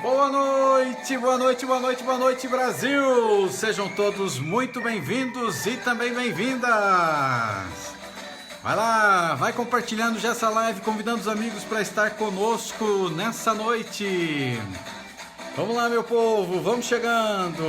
Boa noite, boa noite, boa noite, boa noite, Brasil! Sejam todos muito bem-vindos e também bem-vindas! Vai lá, vai compartilhando já essa live, convidando os amigos para estar conosco nessa noite. Vamos lá, meu povo, vamos chegando!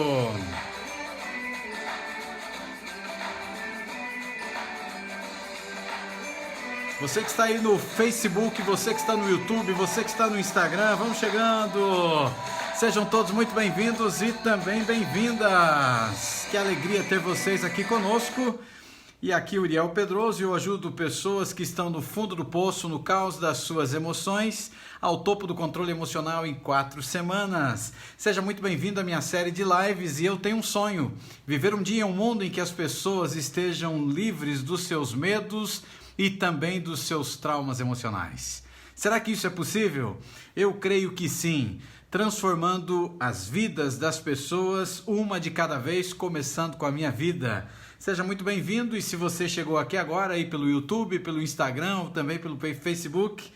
Você que está aí no Facebook, você que está no YouTube, você que está no Instagram, vamos chegando! Sejam todos muito bem-vindos e também bem-vindas! Que alegria ter vocês aqui conosco. E aqui o Uriel Pedroso, eu ajudo pessoas que estão no fundo do poço, no caos das suas emoções, ao topo do controle emocional em 4 semanas. Seja muito bem-vindo à minha série de lives e eu tenho um sonho, viver um dia em um mundo em que as pessoas estejam livres dos seus medos e também dos seus traumas emocionais. Será que isso é possível? Eu creio que sim, transformando as vidas das pessoas, uma de cada vez, começando com a minha vida. Seja muito bem-vindo e se você chegou aqui agora aí pelo YouTube, pelo Instagram, também pelo Facebook,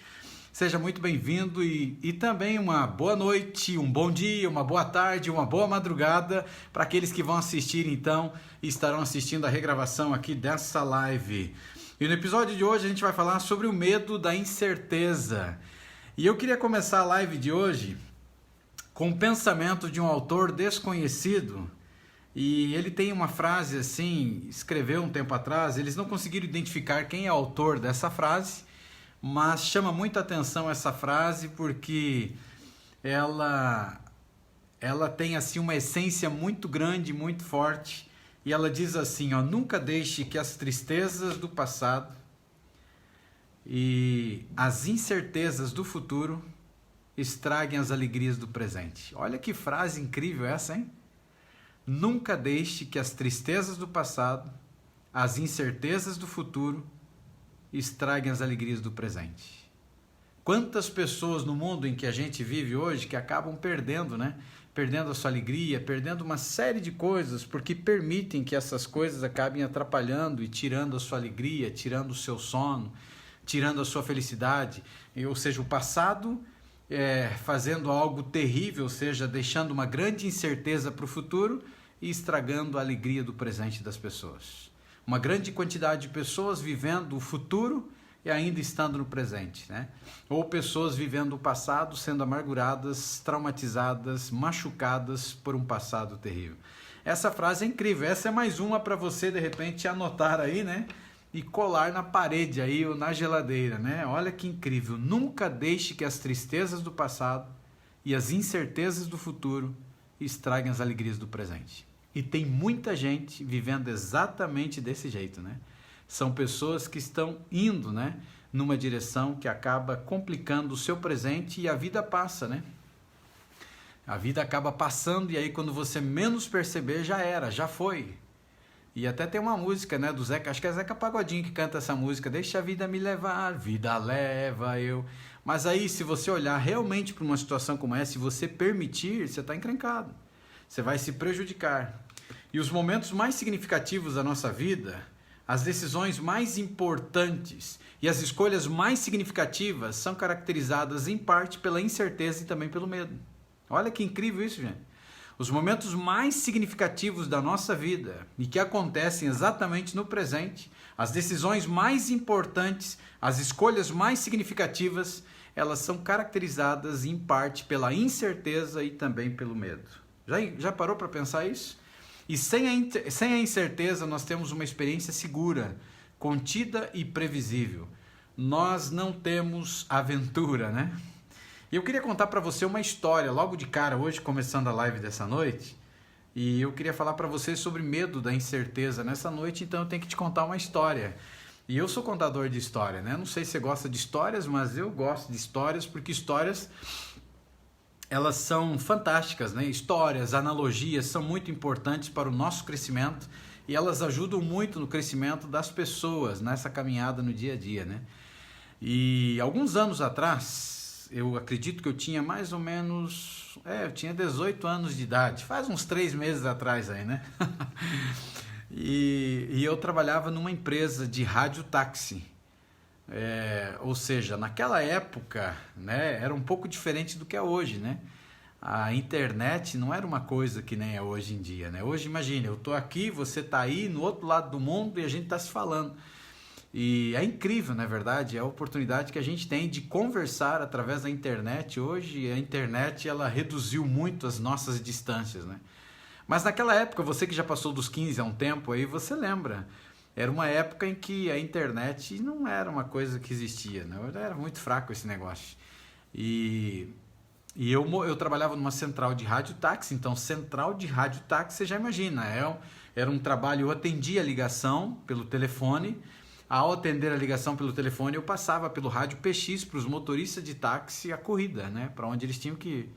seja muito bem-vindo e também uma boa noite, um bom dia, uma boa tarde, uma boa madrugada para aqueles que vão assistir então e estarão assistindo a regravação aqui dessa live. E no episódio de hoje a gente vai falar sobre o medo da incerteza. E eu queria começar a live de hoje com um pensamento de um autor desconhecido. E ele tem uma frase assim, escreveu um tempo atrás, eles não conseguiram identificar quem é o autor dessa frase, mas chama muita atenção essa frase porque ela tem assim uma essência muito grande, muito forte. E ela diz assim, ó, nunca deixe que as tristezas do passado e as incertezas do futuro estraguem as alegrias do presente. Olha que frase incrível essa, hein? Nunca deixe que as tristezas do passado, as incertezas do futuro estraguem as alegrias do presente. Quantas pessoas no mundo em que a gente vive hoje que acabam perdendo, né? Perdendo a sua alegria, perdendo uma série de coisas, porque permitem que essas coisas acabem atrapalhando e tirando a sua alegria, tirando o seu sono, tirando a sua felicidade. Ou seja, o passado fazendo algo terrível, ou seja, deixando uma grande incerteza para o futuro e estragando a alegria do presente das pessoas. Uma grande quantidade de pessoas vivendo o futuro e ainda estando no presente, né? Ou pessoas vivendo o passado, sendo amarguradas, traumatizadas, machucadas por um passado terrível. Essa frase é incrível, essa é mais uma para você de repente anotar aí, né? E colar na parede aí ou na geladeira, né? Olha que incrível, nunca deixe que as tristezas do passado e as incertezas do futuro estraguem as alegrias do presente. E tem muita gente vivendo exatamente desse jeito, né? São pessoas que estão indo, né, numa direção que acaba complicando o seu presente e a vida passa, né? A vida acaba passando e aí quando você menos perceber já era, já foi. E até tem uma música, né, do Zeca, acho que é Zeca Pagodinho que canta essa música, deixa a vida me levar, vida leva eu. Mas aí se você olhar realmente para uma situação como essa e você permitir, você está encrencado, você vai se prejudicar. E os momentos mais significativos da nossa vida, as decisões mais importantes e as escolhas mais significativas são caracterizadas em parte pela incerteza e também pelo medo. Olha que incrível isso, gente. Os momentos mais significativos da nossa vida e que acontecem exatamente no presente, as decisões mais importantes, as escolhas mais significativas, elas são caracterizadas em parte pela incerteza e também pelo medo. Já parou para pensar isso? E sem a incerteza nós temos uma experiência segura, contida e previsível. Nós não temos aventura, né? E eu queria contar para você uma história, logo de cara, hoje começando a live dessa noite. E eu queria falar para você sobre medo da incerteza nessa noite, então eu tenho que te contar uma história. E eu sou contador de história, né? Não sei se você gosta de histórias, mas eu gosto de histórias porque histórias elas são fantásticas, né? Histórias, analogias são muito importantes para o nosso crescimento e elas ajudam muito no crescimento das pessoas nessa caminhada no dia a dia, né? E alguns anos atrás, eu acredito que eu tinha mais ou menos, eu tinha 18 anos de idade, faz uns 3 meses atrás aí, né? E eu trabalhava numa empresa de radiotáxi. Ou seja, naquela época, né, era um pouco diferente do que é hoje, né? a internet não era uma coisa que nem é hoje em dia, né? Hoje, imagine, eu tô aqui, você tá aí no outro lado do mundo e a gente tá se falando. E é incrível, na verdade, é a oportunidade que a gente tem de conversar através da internet. Hoje a internet ela reduziu muito as nossas distâncias, né? Mas naquela época, você que já passou dos 15 há um tempo aí, você lembra? Era uma época em que a internet não era uma coisa que existia, né? Era muito fraco esse negócio. E, eu trabalhava numa central de rádio táxi, então central de rádio táxi, você já imagina, era um trabalho, eu atendia a ligação pelo telefone. Ao atender a ligação pelo telefone, eu passava pelo rádio PX para os motoristas de táxi a corrida, né? Para onde eles tinham que ir.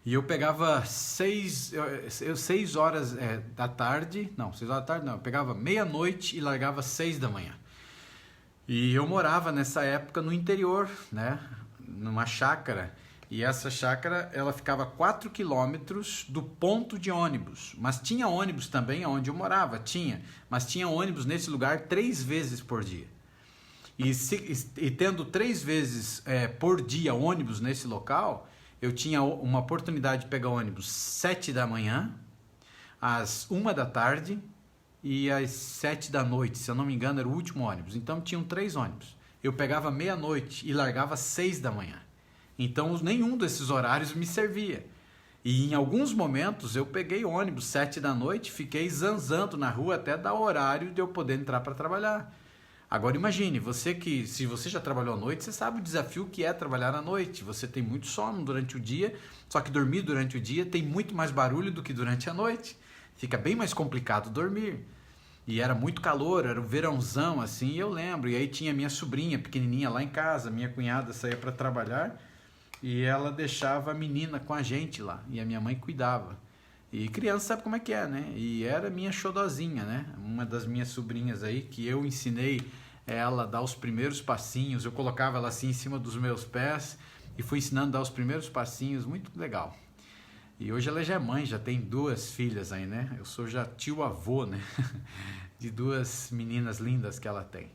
E eu pegava 6 horas da tarde, não, 6 horas da tarde não, eu pegava meia-noite e largava 6 da manhã. E eu morava nessa época no interior, né? Numa chácara. E essa chácara, ela ficava a 4 quilômetros do ponto de ônibus. Mas tinha ônibus também onde eu morava, mas tinha ônibus nesse lugar 3 vezes por dia. E tendo 3 vezes por dia ônibus nesse local, eu tinha uma oportunidade de pegar ônibus 7 da manhã, às 1 da tarde e às 7 da noite, se eu não me engano era o último ônibus. Então tinham 3 ônibus. Eu pegava meia-noite e largava 6 da manhã. Então nenhum desses horários me servia. E em alguns momentos eu peguei ônibus 7 da noite, fiquei zanzando na rua até dar o horário de eu poder entrar para trabalhar. Agora imagine, se você já trabalhou à noite, você sabe o desafio que é trabalhar à noite. Você tem muito sono durante o dia, só que dormir durante o dia tem muito mais barulho do que durante a noite. Fica bem mais complicado dormir. E era muito calor, era um verãozão assim, eu lembro. E aí tinha minha sobrinha pequenininha lá em casa, minha cunhada saía para trabalhar. E ela deixava a menina com a gente lá, e a minha mãe cuidava. E criança sabe como é que é, né? E era minha xodozinha, né? Uma das minhas sobrinhas aí, que eu ensinei ela a dar os primeiros passinhos. Eu colocava ela assim em cima dos meus pés e fui ensinando a dar os primeiros passinhos, muito legal. E hoje ela já é mãe, já tem 2 filhas aí, né? Eu sou já tio-avô, né? De 2 meninas lindas que ela tem.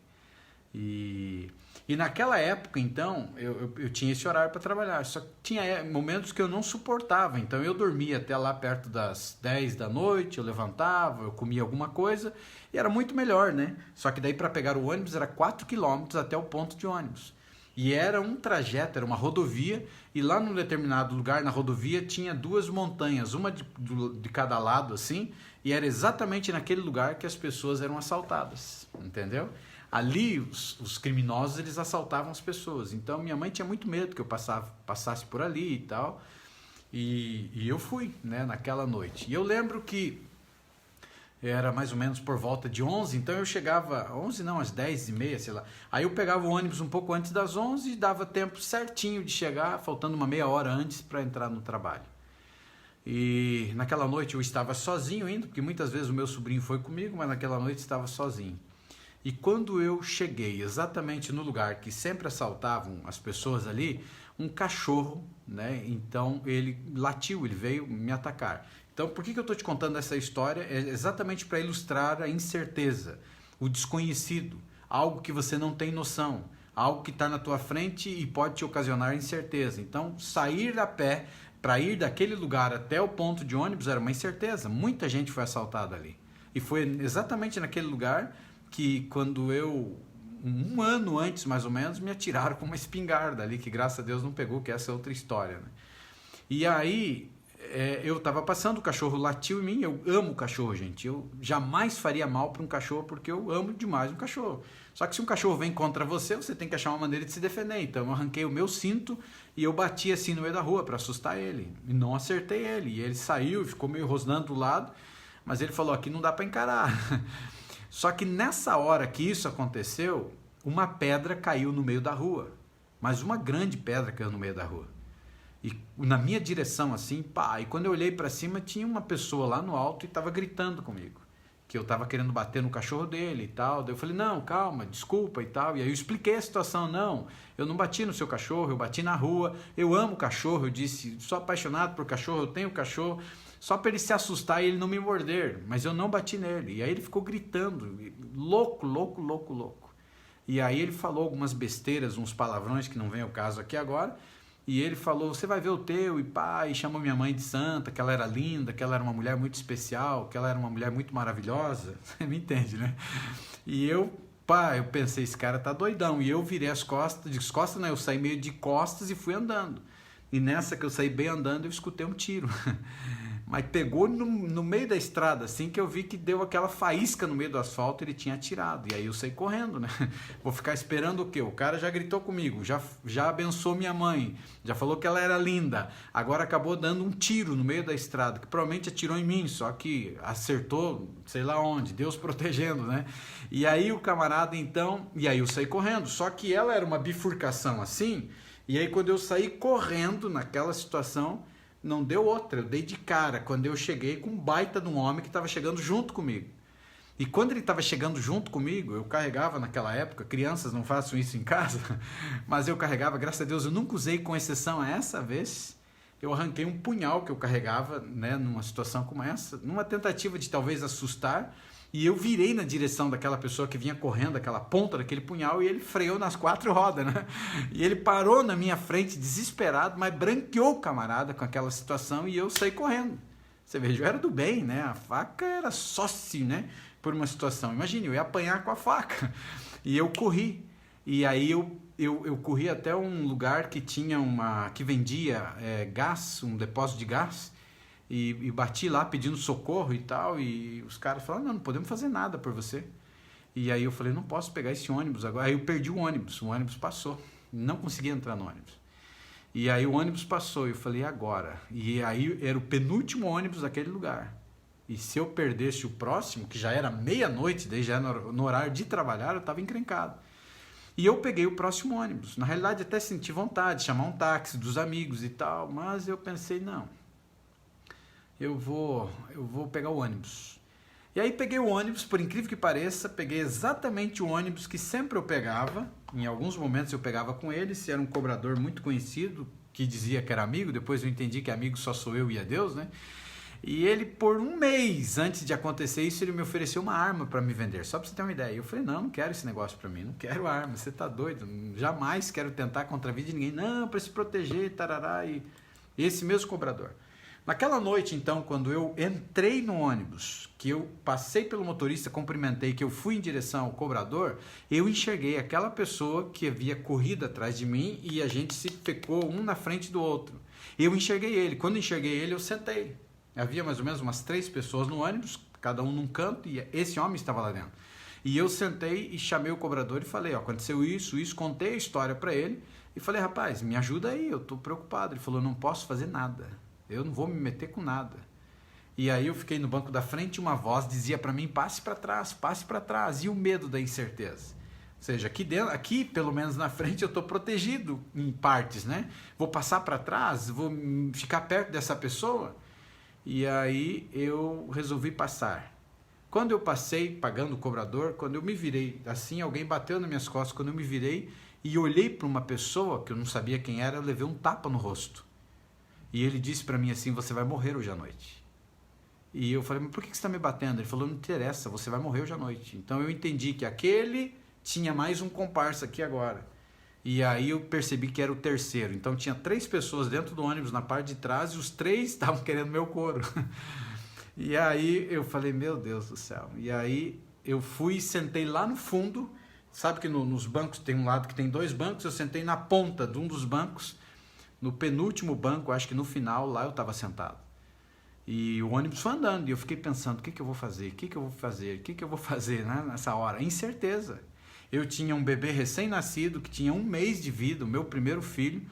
E naquela época, então, eu tinha esse horário para trabalhar, só que tinha momentos que eu não suportava, então eu dormia até lá perto das 10 da noite, eu levantava, eu comia alguma coisa, e era muito melhor, né? Só que daí para pegar o ônibus era 4 quilômetros até o ponto de ônibus. E era um trajeto, era uma rodovia, e lá num determinado lugar na rodovia tinha 2 montanhas, uma de cada lado assim, e era exatamente naquele lugar que as pessoas eram assaltadas, entendeu? Ali os criminosos eles assaltavam as pessoas, então minha mãe tinha muito medo que eu passasse por ali e tal, e eu fui, né, naquela noite. E eu lembro que era mais ou menos por volta de 11, então eu chegava, 11 não, às 10h30, sei lá, aí eu pegava o ônibus um pouco antes das 11 e dava tempo certinho de chegar, faltando uma meia hora antes para entrar no trabalho. E naquela noite eu estava sozinho indo, porque muitas vezes o meu sobrinho foi comigo, mas naquela noite estava sozinho. E quando eu cheguei exatamente no lugar que sempre assaltavam as pessoas ali, um cachorro, né? Então ele latiu, ele veio me atacar. Então por que eu estou te contando essa história? É exatamente para ilustrar a incerteza, o desconhecido, algo que você não tem noção, algo que está na tua frente e pode te ocasionar incerteza. Então sair a pé para ir daquele lugar até o ponto de ônibus era uma incerteza. Muita gente foi assaltada ali. E foi exatamente naquele lugar que quando eu, 1 ano antes mais ou menos, me atiraram com uma espingarda ali, que graças a Deus não pegou, que essa é outra história, né? E aí eu estava passando, o cachorro latiu em mim, eu amo cachorro, gente, eu jamais faria mal para um cachorro, porque eu amo demais um cachorro. Só que se um cachorro vem contra você, você tem que achar uma maneira de se defender. Então eu arranquei o meu cinto e eu bati assim no meio da rua para assustar ele, e não acertei ele, e ele saiu e ficou meio rosnando do lado, mas ele falou, aqui não dá para encarar. Só que nessa hora que isso aconteceu, uma pedra caiu no meio da rua. Mas uma grande pedra caiu no meio da rua. E na minha direção assim, pá. E quando eu olhei para cima, tinha uma pessoa lá no alto e estava gritando comigo. Que eu estava querendo bater no cachorro dele e tal. Daí eu falei, não, calma, desculpa e tal. E aí eu expliquei a situação. Não, eu não bati no seu cachorro, eu bati na rua. Eu amo cachorro, eu disse, sou apaixonado por cachorro, eu tenho cachorro. Só para ele se assustar e ele não me morder, mas eu não bati nele. E aí ele ficou gritando, louco, louco, louco, louco. E aí ele falou algumas besteiras, uns palavrões que não vem ao caso aqui agora, E ele falou, você vai ver o teu, e pá, e chamou minha mãe de santa, que ela era linda, que ela era uma mulher muito especial, que ela era uma mulher muito maravilhosa. Você me entende, né? E eu, pá, eu pensei, esse cara tá doidão. E eu virei as costas, né? Eu saí meio de costas e fui andando. E nessa que eu saí bem andando, eu escutei um tiro. Mas pegou no meio da estrada, assim que eu vi que deu aquela faísca no meio do asfalto, ele tinha atirado. E aí eu saí correndo, né? Vou ficar esperando o quê? O cara já gritou comigo, já abençoou minha mãe, já falou que ela era linda. Agora acabou dando um tiro no meio da estrada, que provavelmente atirou em mim, só que acertou, sei lá onde, Deus protegendo, né? E aí o camarada então, e aí eu saí correndo, só que ela era uma bifurcação assim, e aí quando eu saí correndo naquela situação, não deu outra, eu dei de cara quando eu cheguei com um baita de um homem que estava chegando junto comigo. E quando ele estava chegando junto comigo, eu carregava naquela época, crianças não façam isso em casa, mas eu carregava, graças a Deus, eu nunca usei, com exceção a essa vez, eu arranquei um punhal que eu carregava, né, numa situação como essa, numa tentativa de talvez assustar, e eu virei na direção daquela pessoa que vinha correndo, aquela ponta daquele punhal, e ele freou nas 4 rodas, né? E ele parou na minha frente, desesperado, mas branqueou o camarada com aquela situação e eu saí correndo. Você veja, eu era do bem, né? A faca era sócio, né? Por uma situação. Imagine, eu ia apanhar com a faca. E eu corri. E aí eu corri até um lugar que tinha que vendia gás, um depósito de gás. E bati lá pedindo socorro e tal, e os caras falaram, não podemos fazer nada por você. E aí eu falei, não posso pegar esse ônibus agora. Aí eu perdi o ônibus passou, não consegui entrar no ônibus. E aí o ônibus passou, e eu falei, agora? E aí era o penúltimo ônibus daquele lugar. E se eu perdesse o próximo, que já era meia-noite, daí já era no horário de trabalhar, eu estava encrencado. E eu peguei o próximo ônibus. Na realidade até senti vontade de chamar um táxi dos amigos e tal, mas eu pensei, não, eu vou pegar o ônibus. E aí peguei o ônibus, por incrível que pareça, peguei exatamente o ônibus que sempre eu pegava. Em alguns momentos eu pegava com ele, se era um cobrador muito conhecido, que dizia que era amigo, depois eu entendi que amigo só sou eu e a Deus, né? E ele, por um mês antes de acontecer isso, ele me ofereceu uma arma para me vender, só para você ter uma ideia. Eu falei, não quero esse negócio para mim, não quero arma, você tá doido, jamais quero tentar contra a vida de ninguém, não, para se proteger, tarará, e esse mesmo cobrador. Naquela noite, então, quando eu entrei no ônibus, que eu passei pelo motorista, cumprimentei, que eu fui em direção ao cobrador, eu enxerguei aquela pessoa que havia corrido atrás de mim e a gente se ficou um na frente do outro. Eu enxerguei ele. Quando enxerguei ele, eu sentei. Havia mais ou menos umas 3 pessoas no ônibus, cada um num canto, e esse homem estava lá dentro. E eu sentei e chamei o cobrador e falei, ó, aconteceu isso, contei a história para ele e falei, rapaz, me ajuda aí, eu estou preocupado. Ele falou, não posso fazer nada. Eu não vou me meter com nada. E aí eu fiquei no banco da frente e uma voz dizia para mim, passe para trás. E o medo da incerteza. Ou seja, aqui pelo menos na frente eu estou protegido em partes, né? Vou passar para trás, vou ficar perto dessa pessoa. E aí eu resolvi passar. Quando eu passei, pagando o cobrador, quando eu me virei assim, alguém bateu nas minhas costas. Quando eu me virei e olhei para uma pessoa que eu não sabia quem era, eu levei um tapa no rosto. E ele disse para mim assim, você vai morrer hoje à noite. E eu falei, mas por que você está me batendo? Ele falou, não interessa, você vai morrer hoje à noite. Então eu entendi que aquele tinha mais um comparsa aqui agora. E aí eu percebi que era o terceiro. Então tinha 3 pessoas dentro do ônibus na parte de trás e os 3 estavam querendo meu couro. E aí eu falei, meu Deus do céu. E aí eu fui e sentei lá no fundo. Sabe que nos bancos tem um lado que tem 2 bancos? Eu sentei na ponta de um dos bancos. No penúltimo banco, acho que no final, lá eu estava sentado. E o ônibus foi andando, e eu fiquei pensando, o que eu vou fazer? O que eu vou fazer? O que eu vou fazer, né? Nessa hora? Incerteza. Eu tinha um bebê recém-nascido, que tinha 1 mês de vida, o meu primeiro filho,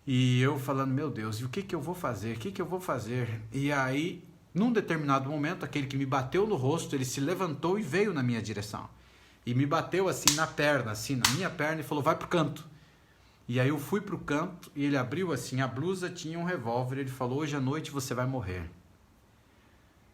e eu falando, meu Deus, e o que eu vou fazer? O que eu vou fazer? E aí, num determinado momento, aquele que me bateu no rosto, ele se levantou e veio na minha direção. E me bateu assim na perna, assim, na minha perna, e falou, vai pro canto. E aí eu fui pro canto e ele abriu assim a blusa, tinha um revólver, ele falou, hoje à noite você vai morrer.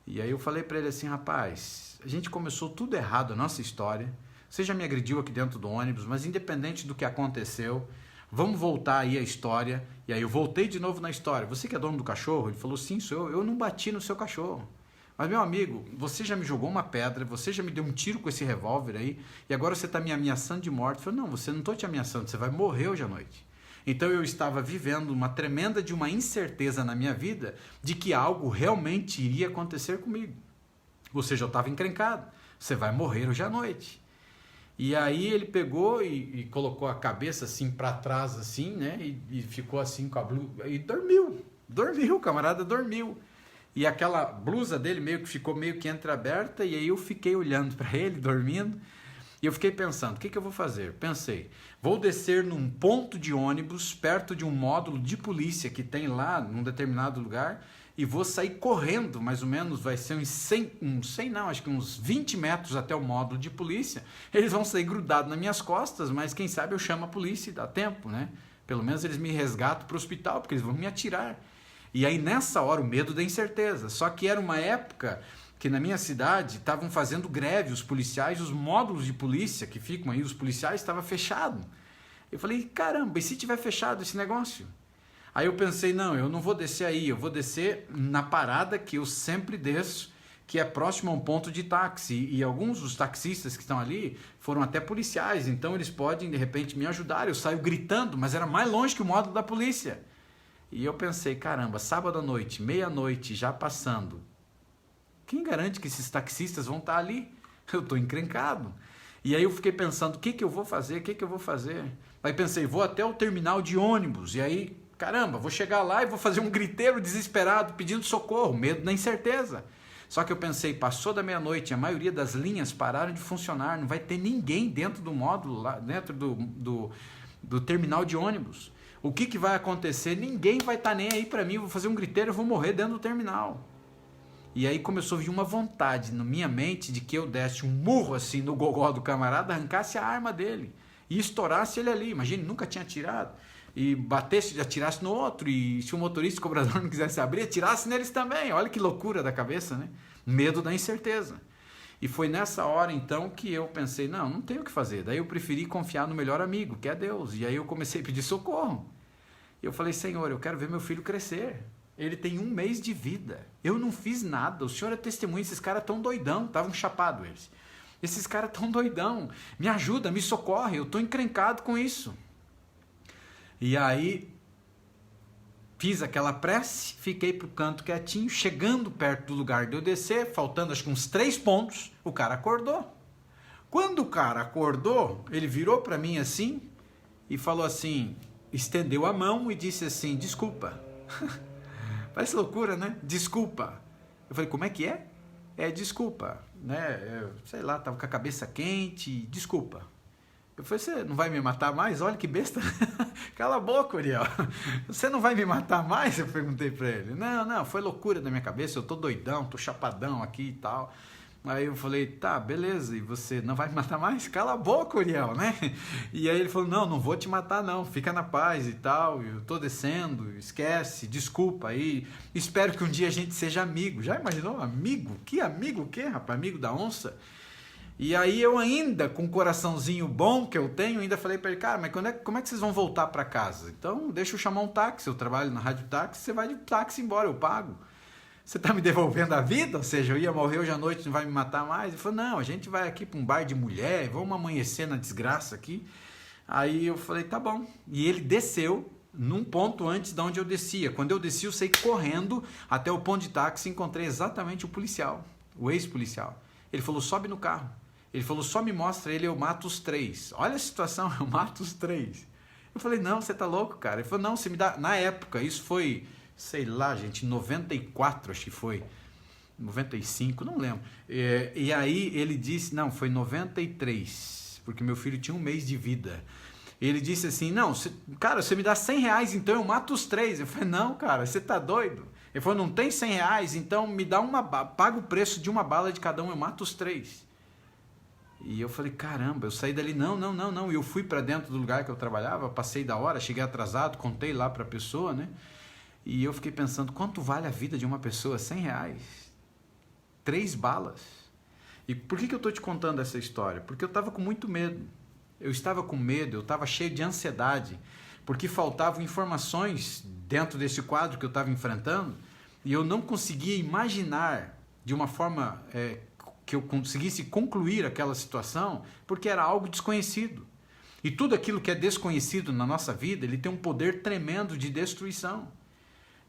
E aí eu falei para ele assim, rapaz, a gente começou tudo errado a nossa história, você já me agrediu aqui dentro do ônibus, mas independente do que aconteceu, vamos voltar aí a história. E aí eu voltei de novo na história, você que é dono do cachorro? Ele falou, sim, sou eu não bati no seu cachorro. Mas, meu amigo, você já me jogou uma pedra, você já me deu um tiro com esse revólver aí, e agora você está me ameaçando de morte. Eu falei, não, você não estou te ameaçando, você vai morrer hoje à noite. Então eu estava vivendo uma tremenda de uma incerteza na minha vida de que algo realmente iria acontecer comigo. Ou seja, eu estava encrencado. Você vai morrer hoje à noite. E aí ele pegou e colocou a cabeça assim para trás, assim, né? E ficou assim com a blusa. E dormiu. Dormiu, o camarada dormiu. E aquela blusa dele meio que ficou meio que entreaberta. E aí eu fiquei olhando para ele, dormindo. E eu fiquei pensando, o que eu vou fazer? Pensei, vou descer num ponto de ônibus, perto de um módulo de polícia que tem lá, num determinado lugar, e vou sair correndo, mais ou menos, vai ser acho que uns 20 metros até o módulo de polícia. Eles vão sair grudados nas minhas costas, mas quem sabe eu chamo a polícia e dá tempo, né? Pelo menos eles me resgatam para o hospital, porque eles vão me atirar. E aí nessa hora o medo da incerteza. Só que era uma época que na minha cidade estavam fazendo greve os policiais, os módulos de polícia que ficam aí, os policiais, estavam fechados. Eu falei, caramba, e se tiver fechado esse negócio? Aí eu pensei, não, eu não vou descer aí, eu vou descer na parada que eu sempre desço, que é próximo a um ponto de táxi. E alguns dos taxistas que estão ali foram até policiais, então eles podem de repente me ajudar. Eu saio gritando, mas era mais longe que o módulo da polícia. E eu pensei, caramba, sábado à noite, meia-noite, já passando. Quem garante que esses taxistas vão estar ali? Eu estou encrencado. E aí eu fiquei pensando, o que eu vou fazer? O que eu vou fazer? Aí pensei, vou até o terminal de ônibus. E aí, caramba, vou chegar lá e vou fazer um griteiro desesperado pedindo socorro, medo da incerteza. Só que eu pensei, passou da meia-noite, a maioria das linhas pararam de funcionar, não vai ter ninguém dentro do módulo, lá dentro do terminal de ônibus. O que vai acontecer? Ninguém vai estar nem aí para mim, eu vou fazer um griteiro, eu vou morrer dentro do terminal. E aí começou a vir uma vontade na minha mente de que eu desse um murro assim no gogó do camarada, arrancasse a arma dele e estourasse ele ali. Imagina, nunca tinha atirado. E batesse, atirasse no outro, e se o motorista e o cobrador não quisesse abrir, atirasse neles também. Olha que loucura da cabeça, né? Medo da incerteza. E foi nessa hora então que eu pensei, não tenho o que fazer. Daí eu preferi confiar no melhor amigo, que é Deus. E aí eu comecei a pedir socorro. Eu falei, Senhor, eu quero ver meu filho crescer. Ele tem 1 mês de vida. Eu não fiz nada. O Senhor é testemunha. Esses caras estão doidão. Estavam chapados eles. Esses caras estão doidão. Me ajuda, me socorre. Eu estou encrencado com isso. E aí, fiz aquela prece, fiquei pro canto quietinho. Chegando perto do lugar de eu descer, faltando acho que uns 3 pontos, o cara acordou. Quando o cara acordou, ele virou para mim assim e falou assim, estendeu a mão e disse assim, desculpa. Parece loucura, né? Desculpa. Eu falei, como é que é? Desculpa, né? Sei lá, tava com a cabeça quente, desculpa. Eu falei, você não vai me matar mais? Olha que besta. Cala a boca, Uriel. Você não vai me matar mais? Eu perguntei pra ele. Não, foi loucura da minha cabeça, eu tô doidão, tô chapadão aqui e tal. Aí eu falei, tá, beleza, e você não vai me matar mais? Cala a boca, Uriel, né? E aí ele falou, não vou te matar não, fica na paz e tal, eu tô descendo, esquece, desculpa aí, espero que um dia a gente seja amigo. Já imaginou? Amigo? Que amigo o quê, rapaz? Amigo da onça? E aí eu ainda, com o coraçãozinho bom que eu tenho, ainda falei para ele, cara, mas como é que vocês vão voltar para casa? Então deixa eu chamar um táxi, eu trabalho na rádio táxi, você vai de táxi embora, eu pago. Você está me devolvendo a vida? Ou seja, eu ia morrer hoje à noite, não vai me matar mais? Ele falou, não, a gente vai aqui para um bar de mulher, vamos amanhecer na desgraça aqui. Aí eu falei, tá bom. E ele desceu num ponto antes de onde eu descia. Quando eu desci, eu saí correndo até o ponto de táxi e encontrei exatamente o policial, o ex-policial. Ele falou, sobe no carro. Ele falou, só me mostra ele, eu mato os 3. Olha a situação, eu mato os 3. Eu falei, não, você tá louco, cara. Ele falou, não, você me dá... Na época, isso foi... sei lá, gente, 94 acho que foi, 95, não lembro. E aí ele disse, não, foi 93, porque meu filho tinha 1 mês de vida. Ele disse assim, não, cara, você me dá R$100, então eu mato os 3. Eu falei, não, cara, você tá doido? Ele falou, não tem R$100, então me dá paga o preço de uma bala de cada um, eu mato os 3. E eu falei, caramba, eu saí dali, não. E eu fui para dentro do lugar que eu trabalhava, passei da hora, cheguei atrasado, contei lá para a pessoa, né? E eu fiquei pensando, quanto vale a vida de uma pessoa? R$100. 3 balas. E por que eu estou te contando essa história? Porque eu estava com muito medo. Eu estava com medo, eu estava cheio de ansiedade, porque faltavam informações dentro desse quadro que eu estava enfrentando, e eu não conseguia imaginar de uma forma que eu conseguisse concluir aquela situação, porque era algo desconhecido. E tudo aquilo que é desconhecido na nossa vida, ele tem um poder tremendo de destruição.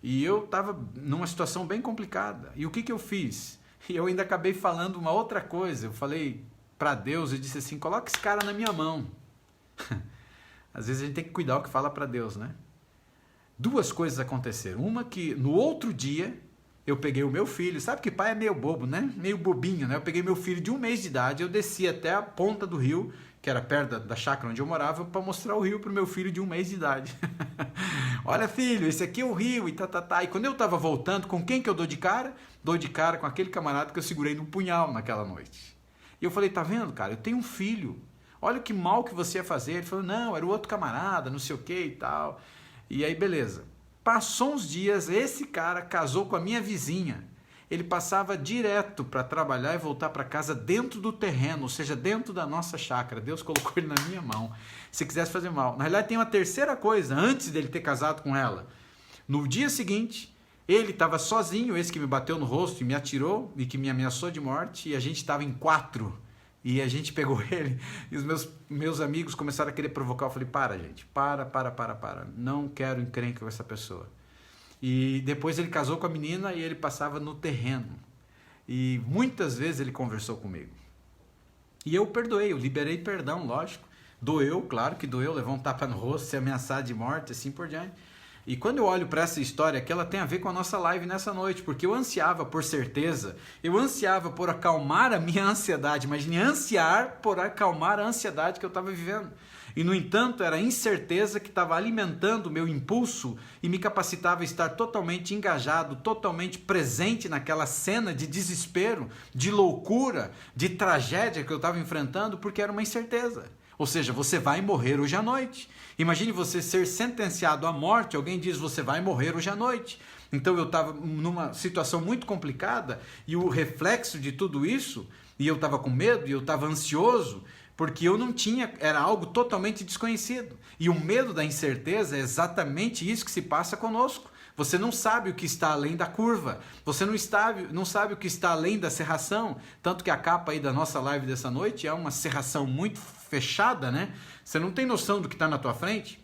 E eu estava numa situação bem complicada. E o que eu fiz? E eu ainda acabei falando uma outra coisa. Eu falei para Deus, eu disse assim, coloca esse cara na minha mão. Às vezes a gente tem que cuidar o que fala para Deus, né? Duas coisas aconteceram. Uma que no outro dia eu peguei o meu filho, sabe que pai é meio bobo, né? Meio bobinho, né? Eu peguei meu filho de 1 mês de idade, eu desci até a ponta do rio, que era perto da chácara onde eu morava, para mostrar o rio para o meu filho de 1 mês de idade. Olha, filho, esse aqui é o rio e tá. E quando eu estava voltando, com quem que eu dou de cara? Dou de cara com aquele camarada que eu segurei no punhal naquela noite. E eu falei, tá vendo, cara? Eu tenho um filho. Olha que mal que você ia fazer. Ele falou, não, era o outro camarada, não sei o que e tal. E aí, beleza. Passou uns dias, esse cara casou com a minha vizinha. Ele passava direto para trabalhar e voltar para casa dentro do terreno, ou seja, dentro da nossa chácara. Deus colocou ele na minha mão, se quisesse fazer mal. Na realidade, tem uma terceira coisa, antes dele ter casado com ela. No dia seguinte, ele estava sozinho, esse que me bateu no rosto e me atirou e que me ameaçou de morte, e a gente estava em 4. E a gente pegou ele, e os meus amigos começaram a querer provocar. Eu falei, para, gente, para. Não quero encrenca com essa pessoa. E depois ele casou com a menina e ele passava no terreno. E muitas vezes ele conversou comigo. E eu perdoei, eu liberei perdão, lógico. Doeu, claro que doeu, levar um tapa no rosto, ser ameaçado de morte, assim por diante. E quando eu olho para essa história aqui, ela tem a ver com a nossa live nessa noite, porque eu ansiava por certeza, eu ansiava por acalmar a minha ansiedade, imagine ansiar por acalmar a ansiedade que eu estava vivendo. E no entanto, era a incerteza que estava alimentando o meu impulso e me capacitava a estar totalmente engajado, totalmente presente naquela cena de desespero, de loucura, de tragédia que eu estava enfrentando, porque era uma incerteza. Ou seja, você vai morrer hoje à noite. Imagine você ser sentenciado à morte, alguém diz você vai morrer hoje à noite. Então eu estava numa situação muito complicada e o reflexo de tudo isso, e eu estava com medo e eu estava ansioso, porque eu não tinha, era algo totalmente desconhecido. E o medo da incerteza é exatamente isso que se passa conosco. Você não sabe o que está além da curva, você não sabe o que está além da cerração, tanto que a capa aí da nossa live dessa noite é uma cerração muito fechada, né? Você não tem noção do que está na tua frente,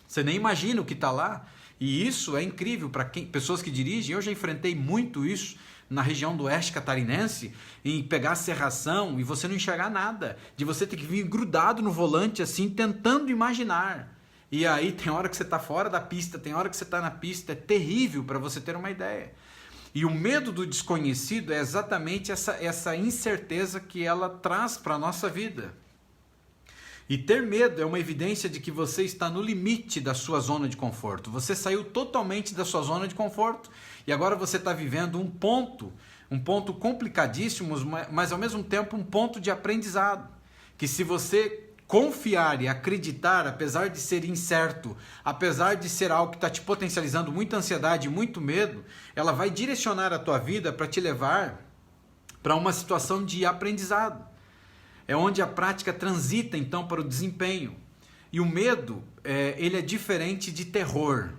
você nem imagina o que está lá, e isso é incrível para pessoas que dirigem. Eu já enfrentei muito isso na região do oeste catarinense, em pegar a serração e você não enxergar nada, de você ter que vir grudado no volante assim, tentando imaginar. E aí tem hora que você está fora da pista, tem hora que você está na pista, é terrível para você ter uma ideia. E o medo do desconhecido é exatamente essa incerteza que ela traz para a nossa vida. E ter medo é uma evidência de que você está no limite da sua zona de conforto. Você saiu totalmente da sua zona de conforto e agora você está vivendo um ponto complicadíssimo, mas ao mesmo tempo um ponto de aprendizado. Que se você confiar e acreditar, apesar de ser incerto, apesar de ser algo que está te potencializando muita ansiedade e muito medo, ela vai direcionar a tua vida para te levar para uma situação de aprendizado. É onde a prática transita então para o desempenho. E o medo, ele é diferente de terror.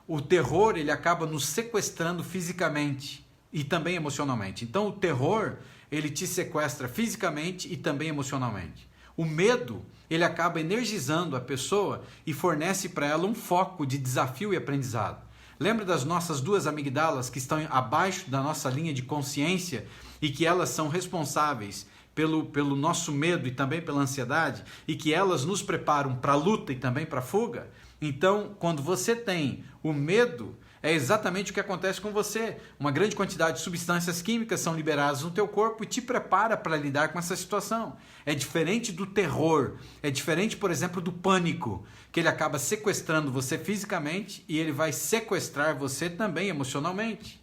O terror, ele acaba nos sequestrando fisicamente e também emocionalmente. Então o terror, ele te sequestra fisicamente e também emocionalmente. O medo, ele acaba energizando a pessoa e fornece para ela um foco de desafio e aprendizado. Lembra das nossas 2 amigdalas que estão abaixo da nossa linha de consciência e que elas são responsáveis pelo nosso medo e também pela ansiedade, e que elas nos preparam para a luta e também para a fuga? Então, quando você tem o medo, é exatamente o que acontece com você. Uma grande quantidade de substâncias químicas são liberadas no teu corpo e te prepara para lidar com essa situação. É diferente do terror, é diferente, por exemplo, do pânico, que ele acaba sequestrando você fisicamente e ele vai sequestrar você também emocionalmente.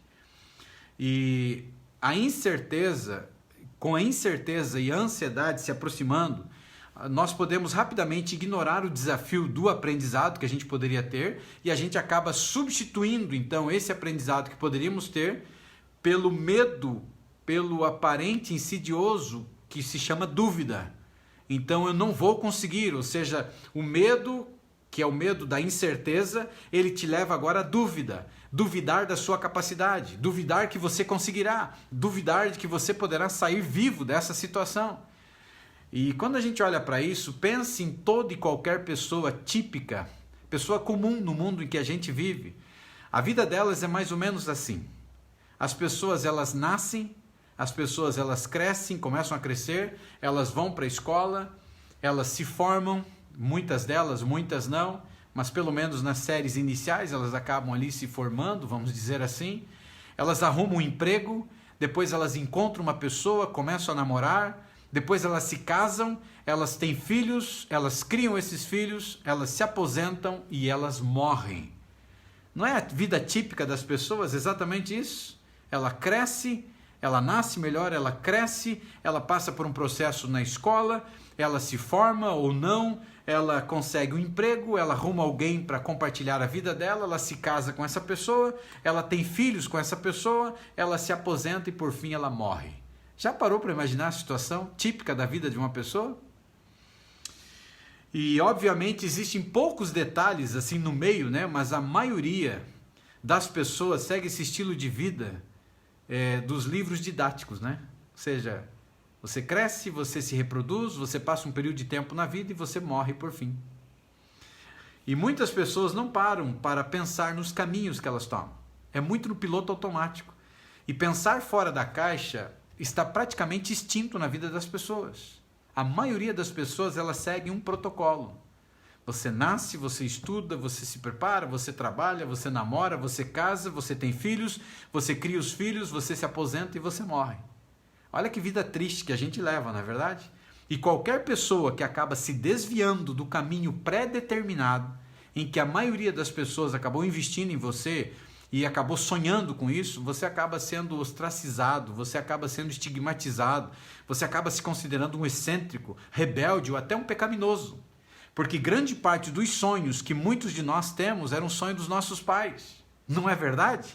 E a incerteza, com a incerteza e a ansiedade se aproximando, nós podemos rapidamente ignorar o desafio do aprendizado que a gente poderia ter e a gente acaba substituindo então esse aprendizado que poderíamos ter pelo medo, pelo aparente insidioso que se chama dúvida. Então eu não vou conseguir, ou seja, o medo, que é o medo da incerteza, ele te leva agora à dúvida. Duvidar da sua capacidade, duvidar que você conseguirá, duvidar de que você poderá sair vivo dessa situação. E quando a gente olha para isso, pense em toda e qualquer pessoa típica, pessoa comum no mundo em que a gente vive. A vida delas é mais ou menos assim. As pessoas, elas nascem, as pessoas, elas crescem, começam a crescer, elas vão para a escola, elas se formam, muitas delas, muitas não, mas pelo menos nas séries iniciais elas acabam ali se formando, vamos dizer assim. Elas arrumam um emprego, depois elas encontram uma pessoa, começam a namorar, depois elas se casam, elas têm filhos, elas criam esses filhos, elas se aposentam e elas morrem. Não é a vida típica das pessoas exatamente isso? Ela cresce, ela nasce melhor, ela cresce, ela passa por um processo na escola, ela se forma ou não, ela consegue um emprego, ela arruma alguém para compartilhar a vida dela, ela se casa com essa pessoa, ela tem filhos com essa pessoa, ela se aposenta e por fim ela morre. Já parou para imaginar a situação típica da vida de uma pessoa? E obviamente existem poucos detalhes assim no meio, né? Mas a maioria das pessoas segue esse estilo de vida dos livros didáticos, né? Ou seja, você cresce, você se reproduz, você passa um período de tempo na vida e você morre por fim. E muitas pessoas não param para pensar nos caminhos que elas tomam. É muito no piloto automático. E pensar fora da caixa está praticamente extinto na vida das pessoas. A maioria das pessoas, elas seguem um protocolo. Você nasce, você estuda, você se prepara, você trabalha, você namora, você casa, você tem filhos, você cria os filhos, você se aposenta e você morre. Olha que vida triste que a gente leva, não é verdade? E qualquer pessoa que acaba se desviando do caminho pré-determinado, em que a maioria das pessoas acabou investindo em você e acabou sonhando com isso, você acaba sendo ostracizado, você acaba sendo estigmatizado, você acaba se considerando um excêntrico, rebelde ou até um pecaminoso. Porque grande parte dos sonhos que muitos de nós temos eram sonhos dos nossos pais. Não é verdade?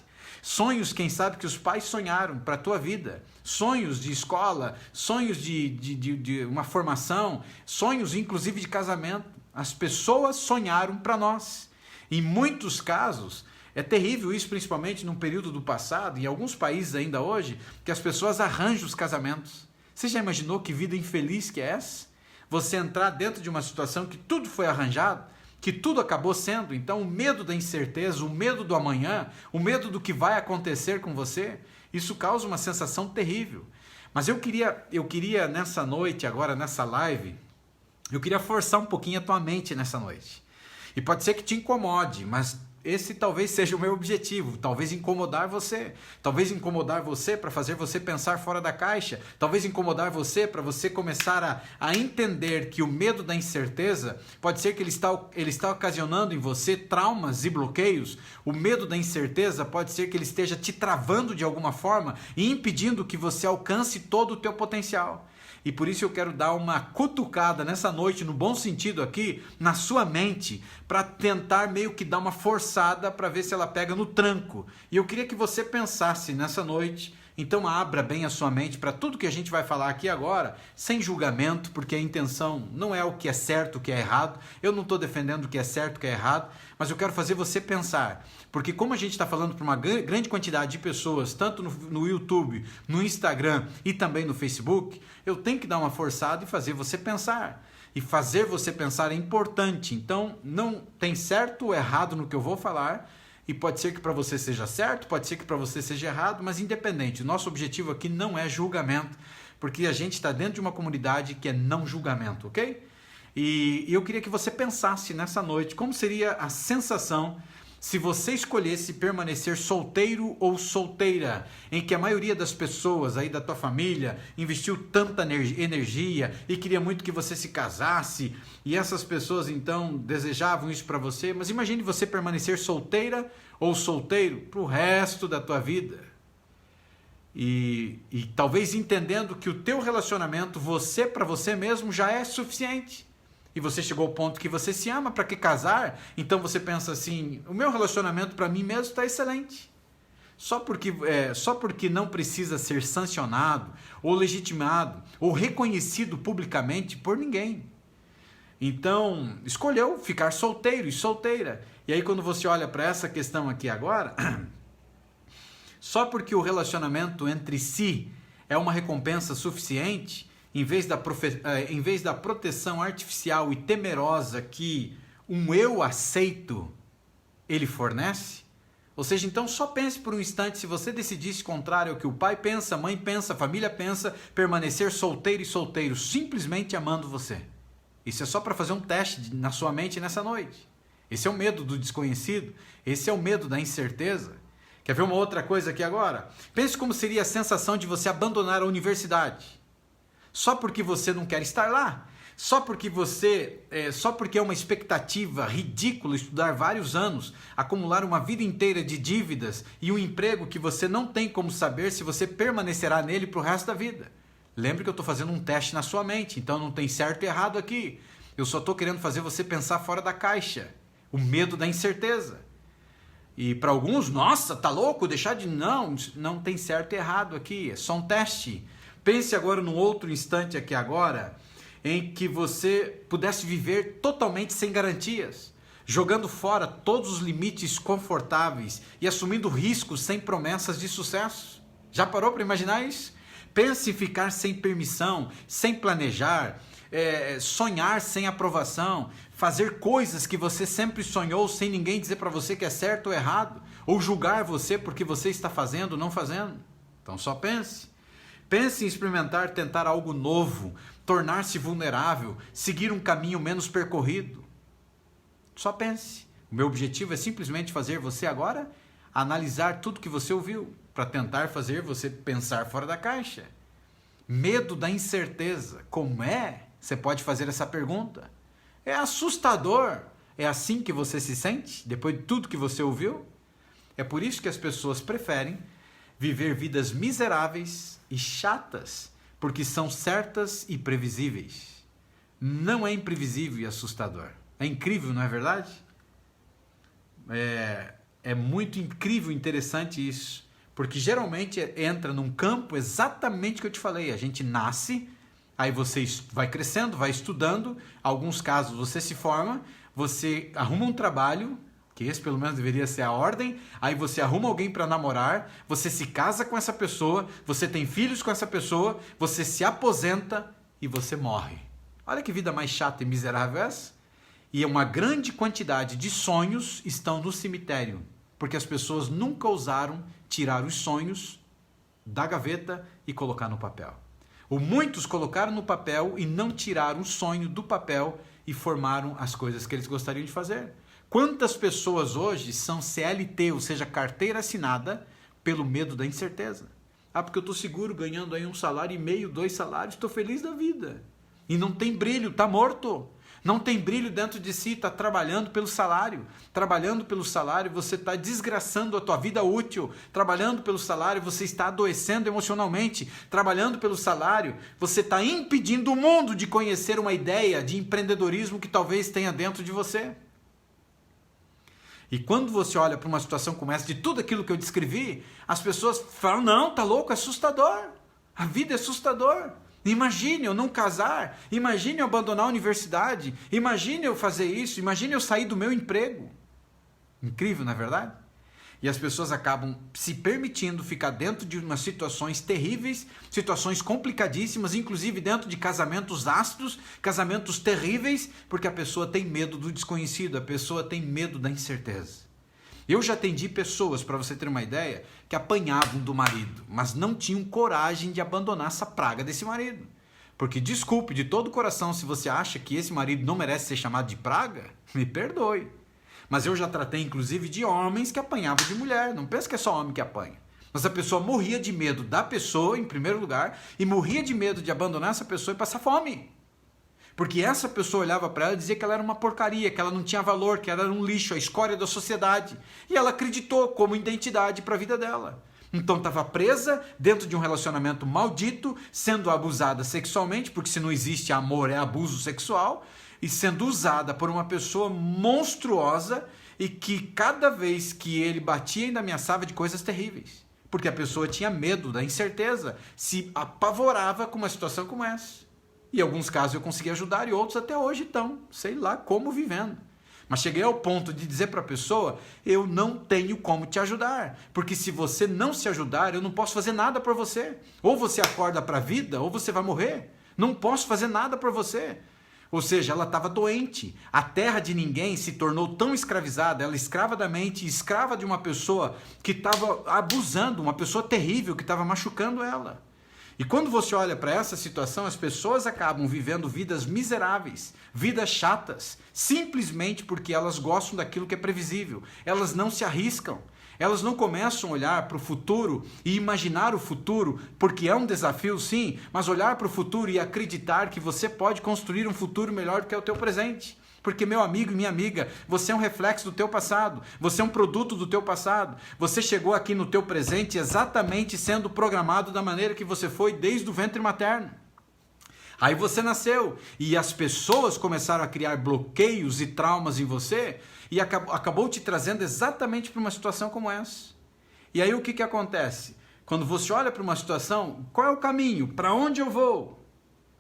Sonhos, quem sabe, que os pais sonharam para a tua vida. Sonhos de escola, sonhos de uma formação, sonhos inclusive de casamento. As pessoas sonharam para nós. Em muitos casos, é terrível isso, principalmente no período do passado, em alguns países ainda hoje, que as pessoas arranjam os casamentos. Você já imaginou que vida infeliz que é essa? Você entrar dentro de uma situação que tudo foi arranjado, que tudo acabou sendo, então o medo da incerteza, o medo do amanhã, o medo do que vai acontecer com você, isso causa uma sensação terrível. Mas eu queria nessa noite, agora nessa live, eu queria forçar um pouquinho a tua mente nessa noite. E pode ser que te incomode, mas esse talvez seja o meu objetivo, talvez incomodar você para fazer você pensar fora da caixa, talvez incomodar você para você começar a entender que o medo da incerteza pode ser que ele está ocasionando em você traumas e bloqueios, o medo da incerteza pode ser que ele esteja te travando de alguma forma e impedindo que você alcance todo o teu potencial. E por isso eu quero dar uma cutucada nessa noite, no bom sentido aqui, na sua mente, para tentar meio que dar uma forçada para ver se ela pega no tranco. E eu queria que você pensasse nessa noite, então abra bem a sua mente para tudo que a gente vai falar aqui agora, sem julgamento, porque a intenção não é o que é certo, o que é errado. Eu não estou defendendo o que é certo, o que é errado, mas eu quero fazer você pensar. Porque como a gente está falando para uma grande quantidade de pessoas, tanto no YouTube, no Instagram e também no Facebook, eu tenho que dar uma forçada e fazer você pensar. E fazer você pensar é importante. Então, não tem certo ou errado no que eu vou falar. E pode ser que para você seja certo, pode ser que para você seja errado, mas independente. O nosso objetivo aqui não é julgamento, porque a gente está dentro de uma comunidade que é não julgamento, ok? E eu queria que você pensasse nessa noite como seria a sensação se você escolhesse permanecer solteiro ou solteira, em que a maioria das pessoas aí da tua família investiu tanta energia e queria muito que você se casasse, e essas pessoas então desejavam isso para você, mas imagine você permanecer solteira ou solteiro para o resto da tua vida. E talvez entendendo que o teu relacionamento, você para você mesmo, já é suficiente. E você chegou ao ponto que você se ama, para que casar? Então você pensa assim, o meu relacionamento para mim mesmo está excelente. Só porque não precisa ser sancionado, ou legitimado, ou reconhecido publicamente por ninguém. Então, escolheu ficar solteiro e solteira. E aí quando você olha para essa questão aqui agora, só porque o relacionamento entre si é uma recompensa suficiente, em vez da proteção artificial e temerosa que um eu aceito ele fornece? Ou seja, então só pense por um instante, se você decidisse contrário ao que o pai pensa, a mãe pensa, a família pensa, permanecer solteiro e solteiro, simplesmente amando você. Isso é só para fazer um teste na sua mente nessa noite. Esse é o medo do desconhecido, esse é o medo da incerteza. Quer ver uma outra coisa aqui agora? Pense como seria a sensação de você abandonar a universidade. Só porque você não quer estar lá. Só porque é uma expectativa ridícula estudar vários anos, acumular uma vida inteira de dívidas e um emprego que você não tem como saber se você permanecerá nele para o resto da vida. Lembre que eu estou fazendo um teste na sua mente, então não tem certo e errado aqui. Eu só estou querendo fazer você pensar fora da caixa. O medo da incerteza. E para alguns, nossa, tá louco? Deixar de... Não tem certo e errado aqui, é só um teste. Pense agora num outro instante aqui agora, em que você pudesse viver totalmente sem garantias, jogando fora todos os limites confortáveis e assumindo riscos sem promessas de sucesso. Já parou para imaginar isso? Pense em ficar sem permissão, sem planejar, sonhar sem aprovação, fazer coisas que você sempre sonhou sem ninguém dizer para você que é certo ou errado, ou julgar você porque você está fazendo ou não fazendo. Então só pense. Pense em experimentar, tentar algo novo, tornar-se vulnerável, seguir um caminho menos percorrido. Só pense. O meu objetivo é simplesmente fazer você agora analisar tudo que você ouviu, para tentar fazer você pensar fora da caixa. Medo da incerteza. Como é? Você pode fazer essa pergunta. É assustador. É assim que você se sente, depois de tudo que você ouviu? É por isso que as pessoas preferem viver vidas miseráveis e chatas, porque são certas e previsíveis. Não é imprevisível e assustador. É incrível, não é verdade? É muito incrível e interessante isso, porque geralmente entra num campo exatamente o que eu te falei. A gente nasce, aí você vai crescendo, vai estudando, alguns casos você se forma, você arruma um trabalho, que esse pelo menos deveria ser a ordem, aí você arruma alguém para namorar, você se casa com essa pessoa, você tem filhos com essa pessoa, você se aposenta e você morre. Olha que vida mais chata e miserável é essa? E uma grande quantidade de sonhos estão no cemitério, porque as pessoas nunca ousaram tirar os sonhos da gaveta e colocar no papel. Ou muitos colocaram no papel e não tiraram o sonho do papel e formaram as coisas que eles gostariam de fazer. Quantas pessoas hoje são CLT, ou seja, carteira assinada, pelo medo da incerteza? Porque eu estou seguro, ganhando aí 1,5 salário, 2 salários, estou feliz da vida. E não tem brilho, está morto. Não tem brilho dentro de si, está trabalhando pelo salário. Trabalhando pelo salário, você está desgraçando a tua vida útil. Trabalhando pelo salário, você está adoecendo emocionalmente. Trabalhando pelo salário, você está impedindo o mundo de conhecer uma ideia de empreendedorismo que talvez tenha dentro de você. E quando você olha para uma situação como essa, de tudo aquilo que eu descrevi, as pessoas falam, não, tá louco, é assustador. A vida é assustador. Imagine eu não casar, imagine eu abandonar a universidade, imagine eu fazer isso, imagine eu sair do meu emprego. Incrível, não é verdade? E as pessoas acabam se permitindo ficar dentro de umas situações terríveis, situações complicadíssimas, inclusive dentro de casamentos ácidos, casamentos terríveis, porque a pessoa tem medo do desconhecido, a pessoa tem medo da incerteza. Eu já atendi pessoas, para você ter uma ideia, que apanhavam do marido, mas não tinham coragem de abandonar essa praga desse marido. Porque, desculpe de todo o coração, se você acha que esse marido não merece ser chamado de praga, me perdoe. Mas eu já tratei, inclusive, de homens que apanhavam de mulher. Não pensa que é só homem que apanha. Mas a pessoa morria de medo da pessoa, em primeiro lugar, e morria de medo de abandonar essa pessoa e passar fome. Porque essa pessoa olhava para ela e dizia que ela era uma porcaria, que ela não tinha valor, que ela era um lixo, a escória da sociedade. E ela acreditou como identidade para a vida dela. Então estava presa dentro de um relacionamento maldito, sendo abusada sexualmente, porque se não existe amor é abuso sexual, e sendo usada por uma pessoa monstruosa e que cada vez que ele batia ainda ameaçava de coisas terríveis. Porque a pessoa tinha medo da incerteza, se apavorava com uma situação como essa. E em alguns casos eu consegui ajudar e outros até hoje estão, sei lá como, vivendo. Mas cheguei ao ponto de dizer para a pessoa, eu não tenho como te ajudar. Porque se você não se ajudar, eu não posso fazer nada por você. Ou você acorda para a vida, ou você vai morrer. Não posso fazer nada por você. Ou seja, ela estava doente. A terra de ninguém se tornou tão escravizada, ela escrava da mente, escrava de uma pessoa que estava abusando, uma pessoa terrível que estava machucando ela. E quando você olha para essa situação, as pessoas acabam vivendo vidas miseráveis, vidas chatas, simplesmente porque elas gostam daquilo que é previsível. Elas não se arriscam. Elas não começam a olhar para o futuro e imaginar o futuro, porque é um desafio sim, mas olhar para o futuro e acreditar que você pode construir um futuro melhor do que é o teu presente. Porque, meu amigo e minha amiga, você é um reflexo do teu passado, você é um produto do teu passado, você chegou aqui no teu presente exatamente sendo programado da maneira que você foi desde o ventre materno. Aí você nasceu e as pessoas começaram a criar bloqueios e traumas em você e acabou te trazendo exatamente para uma situação como essa. E aí o que acontece? Quando você olha para uma situação, qual é o caminho? Para onde eu vou?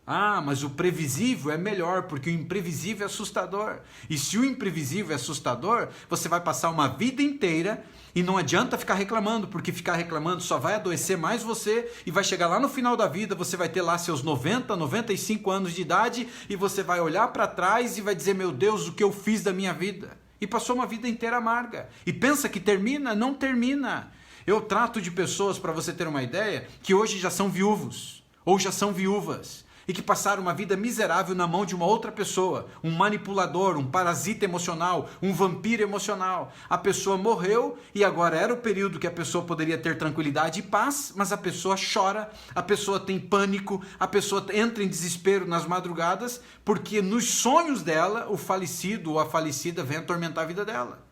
Ah, mas o previsível é melhor, porque o imprevisível é assustador. E se o imprevisível é assustador, você vai passar uma vida inteira e não adianta ficar reclamando, porque ficar reclamando só vai adoecer mais você e vai chegar lá no final da vida, você vai ter lá seus 90, 95 anos de idade e você vai olhar para trás e vai dizer, meu Deus, o que eu fiz da minha vida? E passou uma vida inteira amarga. E pensa que termina? Não termina. Eu trato de pessoas, para você ter uma ideia, que hoje já são viúvos ou já são viúvas. E que passaram uma vida miserável na mão de uma outra pessoa, um manipulador, um parasita emocional, um vampiro emocional. A pessoa morreu e agora era o período que a pessoa poderia ter tranquilidade e paz, mas a pessoa chora, a pessoa tem pânico, a pessoa entra em desespero nas madrugadas, porque nos sonhos dela, o falecido ou a falecida vem atormentar a vida dela.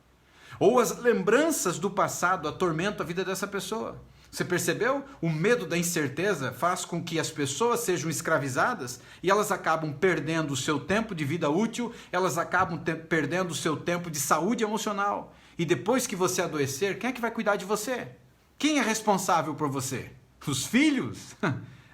Ou as lembranças do passado atormentam a vida dessa pessoa. Você percebeu? O medo da incerteza faz com que as pessoas sejam escravizadas e elas acabam perdendo o seu tempo de vida útil, elas acabam perdendo o seu tempo de saúde emocional. E depois que você adoecer, quem é que vai cuidar de você? Quem é responsável por você? Os filhos?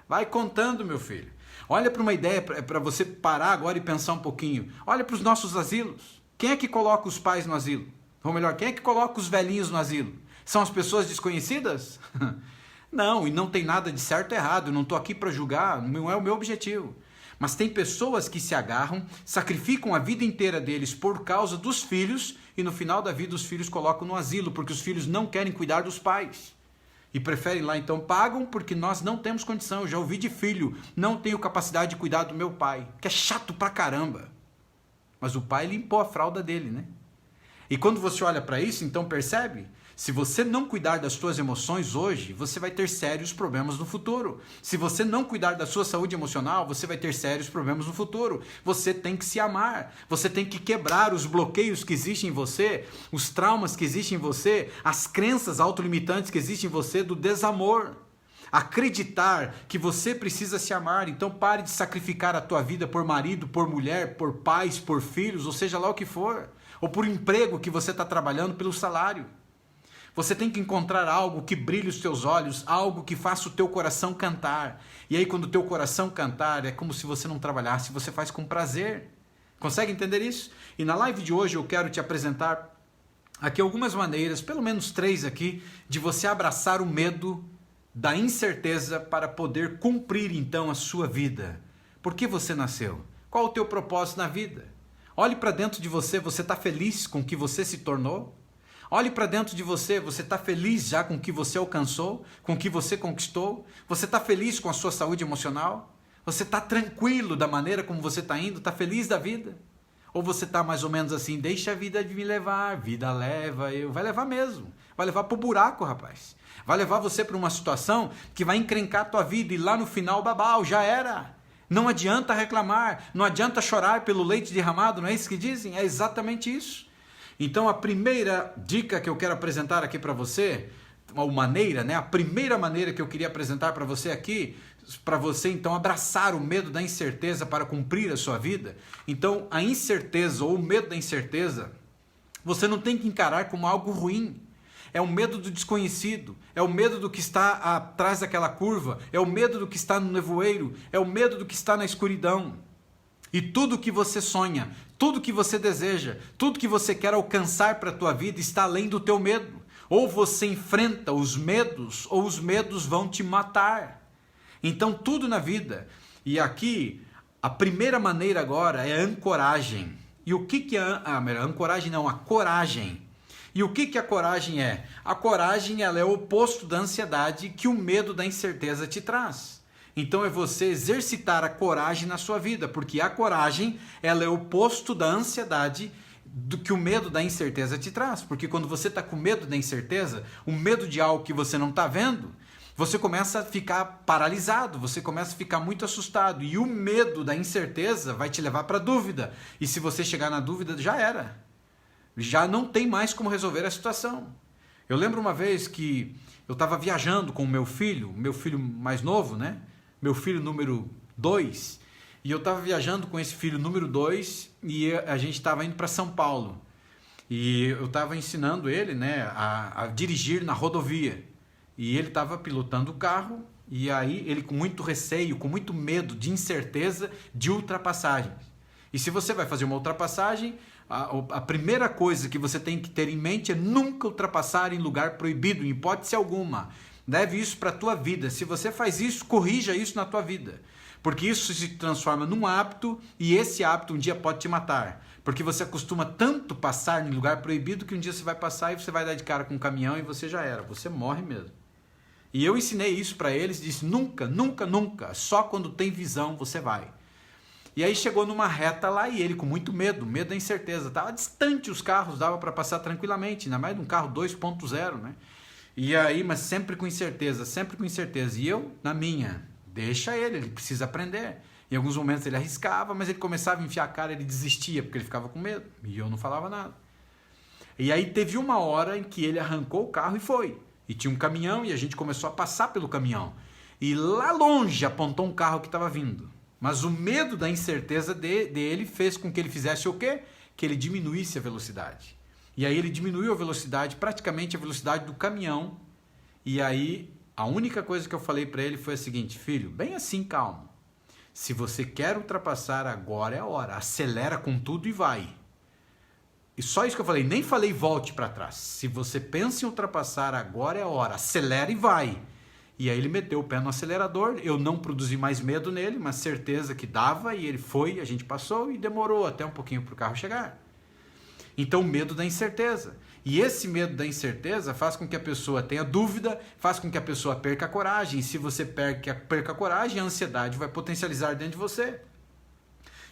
Vai contando, meu filho. Olha para uma ideia, para você parar agora e pensar um pouquinho. Olha para os nossos asilos. Quem é que coloca os pais no asilo? Ou melhor, quem é que coloca os velhinhos no asilo? São as pessoas desconhecidas? Não, e não tem nada de certo e errado, eu não estou aqui para julgar, não é o meu objetivo. Mas tem pessoas que se agarram, sacrificam a vida inteira deles por causa dos filhos e no final da vida os filhos colocam no asilo, porque os filhos não querem cuidar dos pais. E preferem lá, então pagam porque nós não temos condição. Eu já ouvi de filho, não tenho capacidade de cuidar do meu pai, que é chato pra caramba. Mas o pai limpou a fralda dele, né? E quando você olha para isso, então percebe? Se você não cuidar das suas emoções hoje, você vai ter sérios problemas no futuro. Se você não cuidar da sua saúde emocional, você vai ter sérios problemas no futuro. Você tem que se amar. Você tem que quebrar os bloqueios que existem em você, os traumas que existem em você, as crenças autolimitantes que existem em você do desamor. Acreditar que você precisa se amar. Então pare de sacrificar a tua vida por marido, por mulher, por pais, por filhos, ou seja lá o que for. Ou por emprego que você está trabalhando pelo salário. Você tem que encontrar algo que brilhe os teus olhos, algo que faça o teu coração cantar. E aí quando o teu coração cantar, é como se você não trabalhasse, você faz com prazer. Consegue entender isso? E na live de hoje eu quero te apresentar aqui algumas maneiras, pelo menos 3 aqui, de você abraçar o medo da incerteza para poder cumprir então a sua vida. Por que você nasceu? Qual o teu propósito na vida? Olhe para dentro de você, você está feliz com o que você se tornou? Olhe para dentro de você, você está feliz já com o que você alcançou, com o que você conquistou? Você está feliz com a sua saúde emocional? Você está tranquilo da maneira como você está indo? Está feliz da vida? Ou você está mais ou menos assim, deixa a vida me levar, vida leva eu. Vai levar mesmo, vai levar para o buraco, rapaz. Vai levar você para uma situação que vai encrencar a tua vida e lá no final, babau, já era. Não adianta reclamar, não adianta chorar pelo leite derramado, não é isso que dizem? É exatamente isso. Então a primeira dica que eu quero apresentar aqui para você, ou maneira, né? A primeira maneira que eu queria apresentar para você aqui, para você então abraçar o medo da incerteza para cumprir a sua vida. Então a incerteza ou o medo da incerteza, você não tem que encarar como algo ruim. É o medo do desconhecido, é o medo do que está atrás daquela curva, é o medo do que está no nevoeiro, é o medo do que está na escuridão. E tudo que você sonha, tudo que você deseja, tudo que você quer alcançar para a tua vida está além do teu medo. Ou você enfrenta os medos, ou os medos vão te matar. Então tudo na vida, E aqui, a primeira maneira agora é ancoragem. E o que é a ancoragem? Não, a coragem. E o que a coragem é? A coragem, ela é o oposto da ansiedade que o medo da incerteza te traz. Então é você exercitar a coragem na sua vida, porque a coragem, ela é o oposto da ansiedade do que o medo da incerteza te traz. Porque quando você está com medo da incerteza, o medo de algo que você não está vendo, você começa a ficar paralisado, você começa a ficar muito assustado. E o medo da incerteza vai te levar para a dúvida. E se você chegar na dúvida, já era. Já não tem mais como resolver a situação. Eu lembro uma vez que eu estava viajando com o meu filho mais novo, né? Meu filho número 2, e eu estava viajando com esse filho número 2 e a gente estava indo para São Paulo. E eu estava ensinando ele, né, a dirigir na rodovia. E ele estava pilotando o carro, e aí ele com muito receio, com muito medo, de incerteza de ultrapassagens. E se você vai fazer uma ultrapassagem, a primeira coisa que você tem que ter em mente é nunca ultrapassar em lugar proibido, em hipótese alguma. Leve isso para a tua vida. Se você faz isso, corrija isso na tua vida. Porque isso se transforma num hábito e esse hábito um dia pode te matar. Porque você acostuma tanto passar em lugar proibido que um dia você vai passar e você vai dar de cara com um caminhão e você já era. Você morre mesmo. E eu ensinei isso para eles, disse nunca, nunca, nunca. Só quando tem visão você vai. E aí chegou numa reta lá e ele com muito medo da incerteza. Estava distante os carros, dava para passar tranquilamente, ainda mais de um carro 2.0, né? E aí, mas sempre com incerteza, sempre com incerteza. E eu, na minha, deixa ele precisa aprender. Em alguns momentos ele arriscava, mas ele começava a enfiar a cara, ele desistia, porque ele ficava com medo. E eu não falava nada. E aí teve uma hora em que ele arrancou o carro e foi. E tinha um caminhão e a gente começou a passar pelo caminhão. E lá longe apontou um carro que estava vindo. Mas o medo da incerteza dele fez com que ele fizesse o quê? Que ele diminuísse a velocidade. E aí ele diminuiu a velocidade, praticamente a velocidade do caminhão. E aí a única coisa que eu falei para ele foi a seguinte: filho, bem assim, calmo. Se você quer ultrapassar, agora é a hora. Acelera com tudo e vai. E só isso que eu falei, nem falei volte para trás. Se você pensa em ultrapassar, agora é a hora. Acelera e vai. E aí ele meteu o pé no acelerador, eu não produzi mais medo nele, mas certeza que dava, e ele foi, a gente passou e demorou até um pouquinho para o carro chegar. Então, medo da incerteza. E esse medo da incerteza faz com que a pessoa tenha dúvida, faz com que a pessoa perca a coragem. E se você perca a coragem, a ansiedade vai potencializar dentro de você.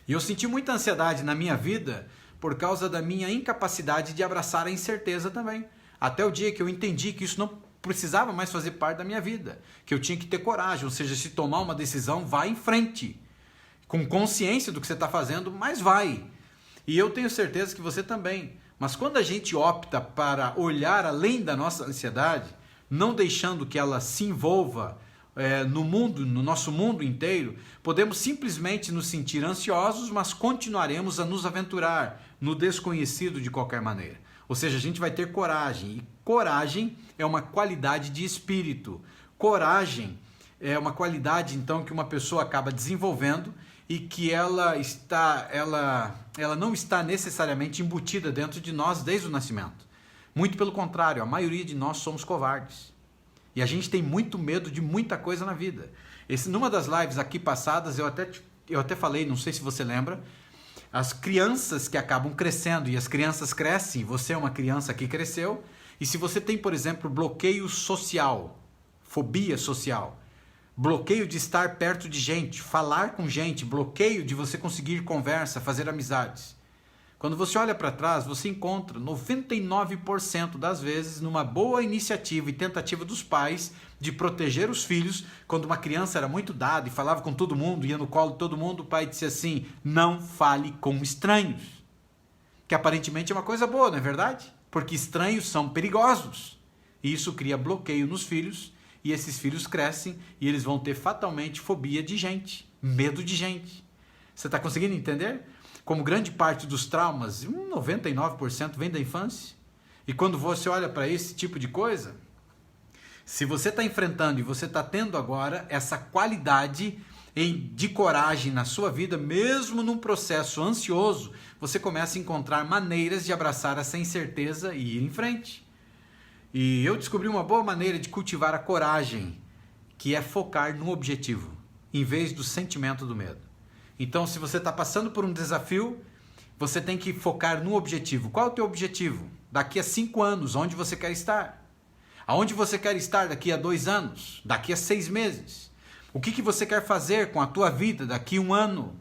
E eu senti muita ansiedade na minha vida por causa da minha incapacidade de abraçar a incerteza também. Até o dia que eu entendi que isso não precisava mais fazer parte da minha vida, que eu tinha que ter coragem, ou seja, se tomar uma decisão, vai em frente, com consciência do que você está fazendo, mas vai. E eu tenho certeza que você também. Mas quando a gente opta para olhar além da nossa ansiedade, não deixando que ela se envolva no mundo, no nosso mundo inteiro, podemos simplesmente nos sentir ansiosos, mas continuaremos a nos aventurar no desconhecido de qualquer maneira. Ou seja, a gente vai ter coragem. E coragem é uma qualidade de espírito. Coragem é uma qualidade, então, que uma pessoa acaba desenvolvendo e que ela não está necessariamente embutida dentro de nós desde o nascimento. Muito pelo contrário, a maioria de nós somos covardes. E a gente tem muito medo de muita coisa na vida. Numa das lives aqui passadas, eu até falei, não sei se você lembra, as crianças que acabam crescendo, e as crianças crescem, você é uma criança que cresceu, e se você tem, por exemplo, bloqueio social, fobia social, bloqueio de estar perto de gente, falar com gente, bloqueio de você conseguir conversa, fazer amizades. Quando você olha para trás, você encontra 99% das vezes numa boa iniciativa e tentativa dos pais de proteger os filhos. Quando uma criança era muito dada e falava com todo mundo, ia no colo de todo mundo, o pai disse assim: não fale com estranhos. Que aparentemente é uma coisa boa, não é verdade? Porque estranhos são perigosos. E isso cria bloqueio nos filhos, e esses filhos crescem e eles vão ter fatalmente fobia de gente, medo de gente. Você está conseguindo entender? Como grande parte dos traumas, 99% vem da infância. E quando você olha para esse tipo de coisa, se você está enfrentando e você está tendo agora essa qualidade de coragem na sua vida, mesmo num processo ansioso, você começa a encontrar maneiras de abraçar essa incerteza e ir em frente. E eu descobri uma boa maneira de cultivar a coragem, que é focar no objetivo. em vez do sentimento do medo. Então, se você está passando por um desafio, você tem que focar no objetivo. Qual é o teu objetivo? Daqui a 5 anos, onde você quer estar? Aonde você quer estar daqui a 2 anos? Daqui a 6 meses? O que você quer fazer com a tua vida daqui a 1 ano?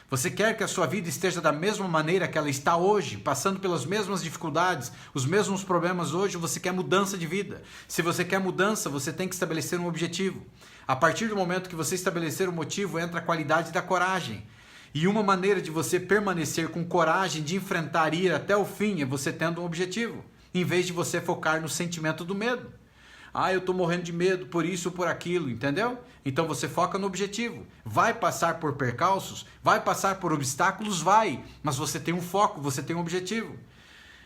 Você quer que a sua vida esteja da mesma maneira que ela está hoje, passando pelas mesmas dificuldades, os mesmos problemas hoje, ou você quer mudança de vida? Se você quer mudança, você tem que estabelecer um objetivo. A partir do momento que você estabelecer o motivo, entra a qualidade da coragem. E uma maneira de você permanecer com coragem de enfrentar e ir até o fim é você tendo um objetivo, em vez de você focar no sentimento do medo. Ah, eu estou morrendo de medo por isso ou por aquilo, entendeu? Então você foca no objetivo. Vai passar por percalços? Vai passar por obstáculos? Vai. Mas você tem um foco, você tem um objetivo.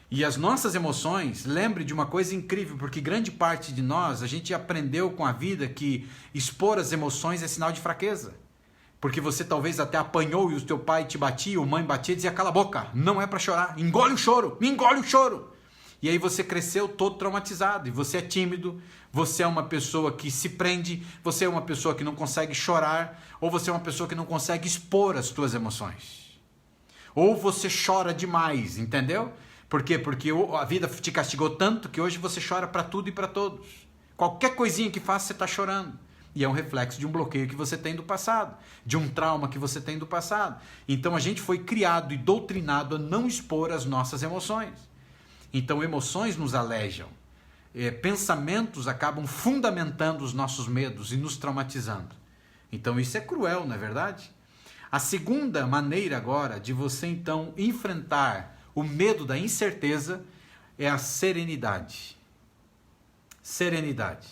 E as nossas emoções, lembre de uma coisa incrível, porque grande parte de nós, a gente aprendeu com a vida que expor as emoções é sinal de fraqueza. Porque você talvez até apanhou e o teu pai te batia, ou mãe batia e dizia, cala a boca, não é para chorar, engole o choro. E aí você cresceu todo traumatizado, e você é tímido, você é uma pessoa que se prende, você é uma pessoa que não consegue chorar, ou você é uma pessoa que não consegue expor as suas emoções. Ou você chora demais, entendeu? Por quê? Porque a vida te castigou tanto que hoje você chora para tudo e para todos. Qualquer coisinha que faça, você está chorando. E é um reflexo de um bloqueio que você tem do passado, de um trauma que você tem do passado. Então a gente foi criado e doutrinado a não expor as nossas emoções. Então emoções nos alejam, pensamentos acabam fundamentando os nossos medos e nos traumatizando. Então isso é cruel, não é verdade? A segunda maneira agora de você então enfrentar o medo da incerteza é a serenidade. Serenidade.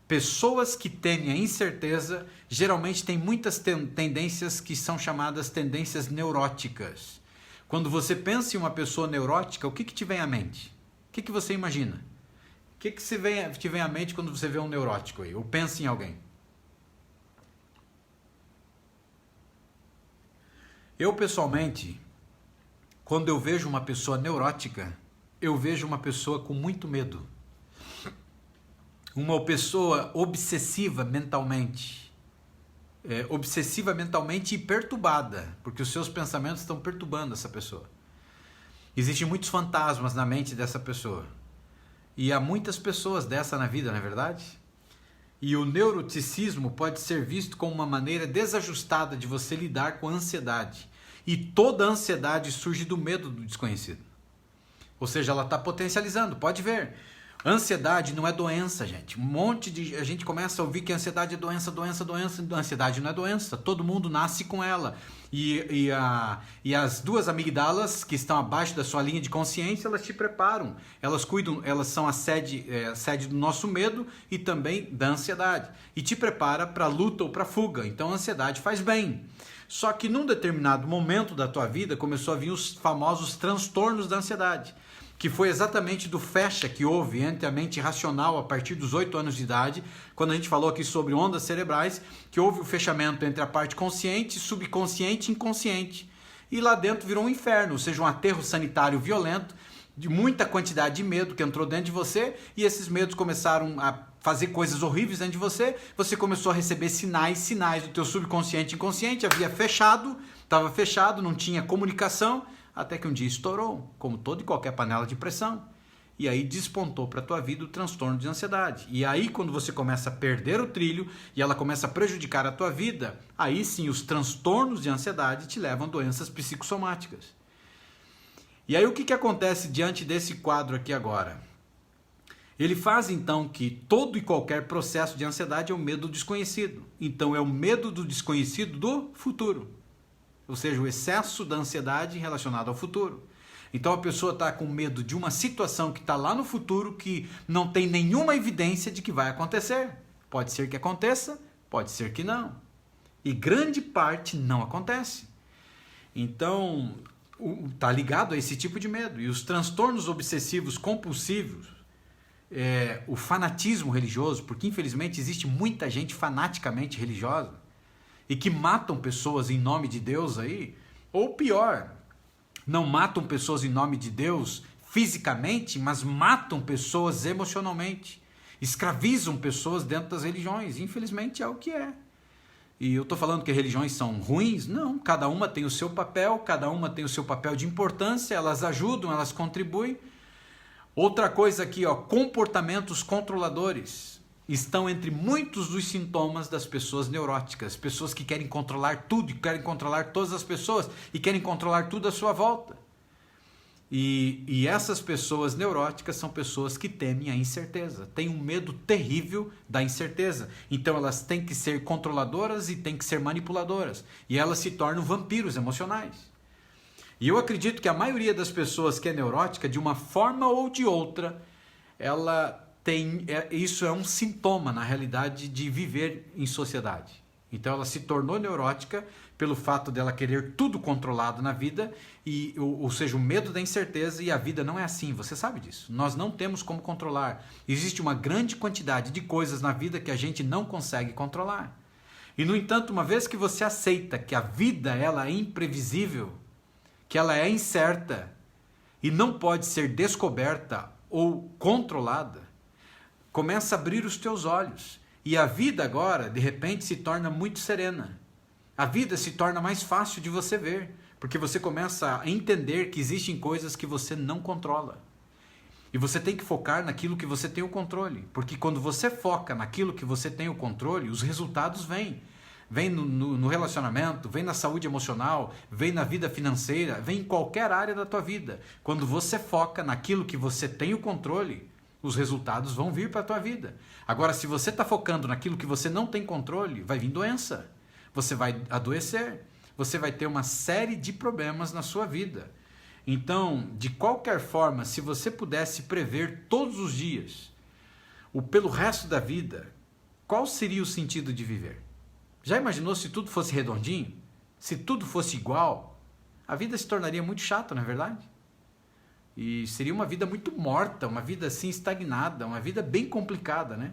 Pessoas que temem a incerteza geralmente têm muitas tendências que são chamadas tendências neuróticas. Quando você pensa em uma pessoa neurótica, o que te vem à mente? O que você imagina? O que te vem à mente quando você vê um neurótico aí? Ou pensa em alguém? Eu, pessoalmente, quando eu vejo uma pessoa neurótica, eu vejo uma pessoa com muito medo. Uma pessoa obsessiva mentalmente. Obsessiva mentalmente e perturbada, porque os seus pensamentos estão perturbando essa pessoa. Existem muitos fantasmas na mente dessa pessoa. E há muitas pessoas dessa na vida, não é verdade? E o neuroticismo pode ser visto como uma maneira desajustada de você lidar com a ansiedade. E toda a ansiedade surge do medo do desconhecido. Ou seja, ela está potencializando, pode ver. Ansiedade não é doença, gente. A gente começa a ouvir que a ansiedade é doença. Ansiedade não é doença. Todo mundo nasce com ela. E as duas amígdalas que estão abaixo da sua linha de consciência, elas te preparam. Elas cuidam, elas são a sede do nosso medo e também da ansiedade. E te prepara para luta ou para fuga. Então a ansiedade faz bem. Só que num determinado momento da tua vida começou a vir os famosos transtornos da ansiedade, que foi exatamente do fecha que houve entre a mente racional a partir dos 8 anos de idade, quando a gente falou aqui sobre ondas cerebrais, que houve o fechamento entre a parte consciente, subconsciente e inconsciente. E lá dentro virou um inferno, ou seja, um aterro sanitário violento, de muita quantidade de medo que entrou dentro de você, e esses medos começaram a fazer coisas horríveis dentro de você começou a receber sinais do teu subconsciente e inconsciente, estava fechado, não tinha comunicação, até que um dia estourou, como toda e qualquer panela de pressão. E aí despontou para a tua vida o transtorno de ansiedade. E aí quando você começa a perder o trilho e ela começa a prejudicar a tua vida, aí sim os transtornos de ansiedade te levam a doenças psicossomáticas. E aí o que acontece diante desse quadro aqui agora? Ele faz então que todo e qualquer processo de ansiedade é o medo do desconhecido. Então é o medo do desconhecido do futuro. Ou seja, o excesso da ansiedade relacionado ao futuro. Então a pessoa está com medo de uma situação que está lá no futuro que não tem nenhuma evidência de que vai acontecer. Pode ser que aconteça, pode ser que não. E grande parte não acontece. Então está ligado a esse tipo de medo. E os transtornos obsessivos compulsivos, o fanatismo religioso, porque infelizmente existe muita gente fanaticamente religiosa e que matam pessoas em nome de Deus aí, ou pior, não matam pessoas em nome de Deus fisicamente, mas matam pessoas emocionalmente, escravizam pessoas dentro das religiões, infelizmente é o que é. E eu estou falando que religiões são ruins? Não, cada uma tem o seu papel, cada uma tem o seu papel de importância, elas ajudam, elas contribuem. Outra coisa aqui, ó, comportamentos controladores estão entre muitos dos sintomas das pessoas neuróticas, pessoas que querem controlar tudo, querem controlar todas as pessoas e querem controlar tudo à sua volta. E essas pessoas neuróticas são pessoas que temem a incerteza, têm um medo terrível da incerteza. Então elas têm que ser controladoras e têm que ser manipuladoras. E elas se tornam vampiros emocionais. E eu acredito que a maioria das pessoas que é neurótica, de uma forma ou de outra, ela tem, isso é um sintoma, na realidade, de viver em sociedade. Então ela se tornou neurótica pelo fato dela querer tudo controlado na vida, ou seja, o medo da incerteza, e a vida não é assim, você sabe disso. Nós não temos como controlar. Existe uma grande quantidade de coisas na vida que a gente não consegue controlar. E no entanto, uma vez que você aceita que a vida ela é imprevisível, que ela é incerta e não pode ser descoberta ou controlada, começa a abrir os teus olhos. E a vida agora, de repente, se torna muito serena. A vida se torna mais fácil de você ver, porque você começa a entender que existem coisas que você não controla. E você tem que focar naquilo que você tem o controle, porque quando você foca naquilo que você tem o controle, os resultados vêm. Vem no relacionamento, vem na saúde emocional, vem na vida financeira, vem em qualquer área da tua vida. Quando você foca naquilo que você tem o controle, os resultados vão vir para a tua vida. Agora, se você está focando naquilo que você não tem controle, vai vir doença. Você vai adoecer. Você vai ter uma série de problemas na sua vida. Então, de qualquer forma, se você pudesse prever todos os dias, pelo resto da vida, qual seria o sentido de viver? Já imaginou se tudo fosse redondinho? Se tudo fosse igual? A vida se tornaria muito chata, não é verdade? E seria uma vida muito morta, uma vida assim estagnada, uma vida bem complicada, né?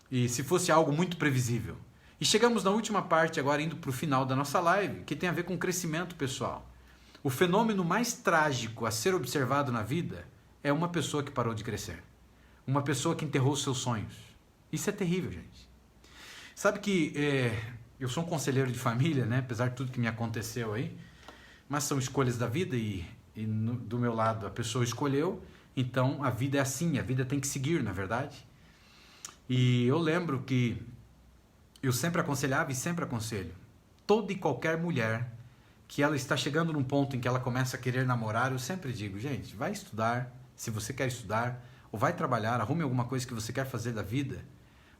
E se fosse algo muito previsível. E chegamos na última parte agora, indo para o final da nossa live, que tem a ver com crescimento pessoal. O fenômeno mais trágico a ser observado na vida é uma pessoa que parou de crescer. Uma pessoa que enterrou seus sonhos. Isso é terrível, gente. Sabe que eu sou um conselheiro de família, né? Apesar de tudo que me aconteceu aí, mas são escolhas da vida do meu lado a pessoa escolheu, então a vida é assim, a vida tem que seguir, na verdade. E eu lembro que eu sempre aconselhava e sempre aconselho, toda e qualquer mulher que ela está chegando num ponto em que ela começa a querer namorar, eu sempre digo, gente, vai estudar, se você quer estudar, ou vai trabalhar, arrume alguma coisa que você quer fazer da vida,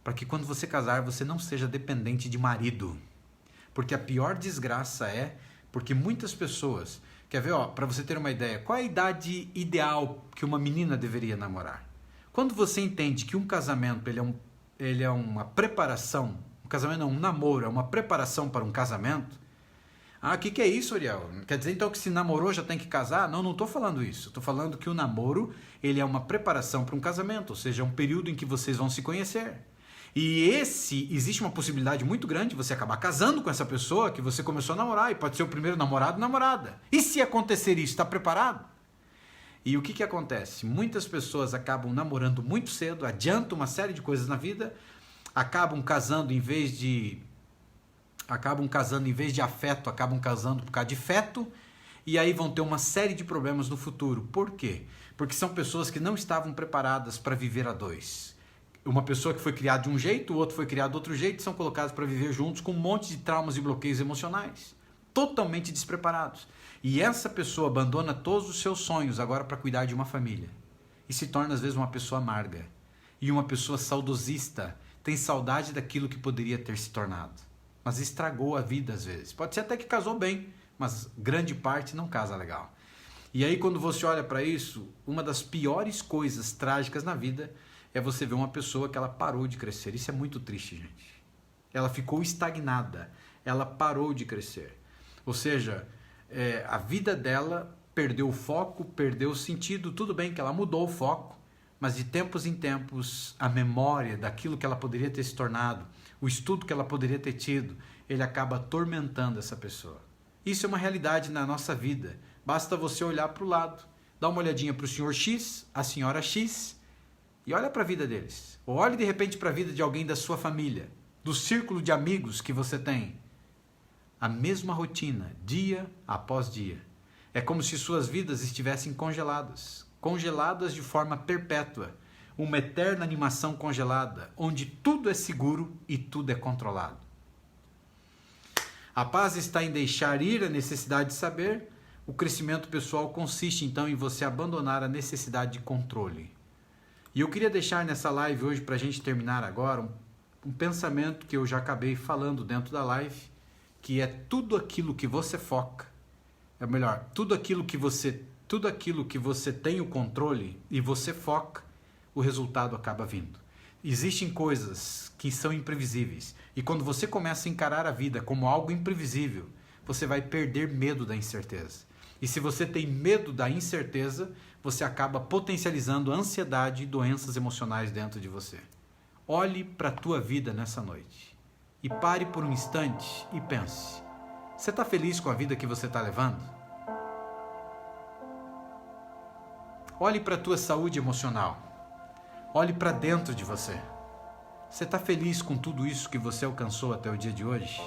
para que quando você casar, você não seja dependente de marido. Porque a pior desgraça porque muitas pessoas... Quer ver, para você ter uma ideia, qual é a idade ideal que uma menina deveria namorar? Quando você entende que um casamento ele é uma preparação, um casamento não, um namoro é uma preparação para um casamento. O que é isso, Ariel? Quer dizer então que se namorou já tem que casar? Não estou falando isso. Estou falando que o namoro ele é uma preparação para um casamento, ou seja, é um período em que vocês vão se conhecer. E existe uma possibilidade muito grande de você acabar casando com essa pessoa que você começou a namorar, e pode ser o primeiro namorado, namorada. E se acontecer isso, está preparado? E o que acontece? Muitas pessoas acabam namorando muito cedo, adiantam uma série de coisas na vida, acabam casando em vez de afeto, acabam casando por causa de feto, e aí vão ter uma série de problemas no futuro. Por quê? Porque são pessoas que não estavam preparadas para viver a dois. Uma pessoa que foi criada de um jeito, o outro foi criado de outro jeito, são colocados para viver juntos com um monte de traumas e bloqueios emocionais, totalmente despreparados. E essa pessoa abandona todos os seus sonhos agora para cuidar de uma família. E se torna às vezes uma pessoa amarga. E uma pessoa saudosista, tem saudade daquilo que poderia ter se tornado. Mas estragou a vida às vezes. Pode ser até que casou bem, mas grande parte não casa legal. E aí quando você olha para isso, uma das piores coisas trágicas na vida é você ver uma pessoa que ela parou de crescer. Isso é muito triste, gente. Ela ficou estagnada. Ela parou de crescer. Ou seja, a vida dela perdeu o foco, perdeu o sentido. Tudo bem que ela mudou o foco, mas de tempos em tempos, a memória daquilo que ela poderia ter se tornado, o estudo que ela poderia ter tido, ele acaba atormentando essa pessoa. Isso é uma realidade na nossa vida. Basta você olhar para o lado. Dá uma olhadinha para o senhor X, a senhora X, e olha para a vida deles. Ou olhe de repente para a vida de alguém da sua família. do círculo de amigos que você tem. A mesma rotina, dia após dia. É como se suas vidas estivessem congeladas. Congeladas de forma perpétua. Uma eterna animação congelada, onde tudo é seguro e tudo é controlado. A paz está em deixar ir a necessidade de saber. O crescimento pessoal consiste então em você abandonar a necessidade de controle. E eu queria deixar nessa live hoje, para a gente terminar agora, um pensamento que eu já acabei falando dentro da live, que é tudo aquilo que você foca, é melhor, tudo aquilo que você tem o controle e você foca, o resultado acaba vindo. Existem coisas que são imprevisíveis, e quando você começa a encarar a vida como algo imprevisível, você vai perder medo da incerteza. E se você tem medo da incerteza, você acaba potencializando ansiedade e doenças emocionais dentro de você. Olhe para a tua vida nessa noite e pare por um instante e pense: você está feliz com a vida que você está levando? Olhe para a tua saúde emocional. Olhe para dentro de você. Você está feliz com tudo isso que você alcançou até o dia de hoje?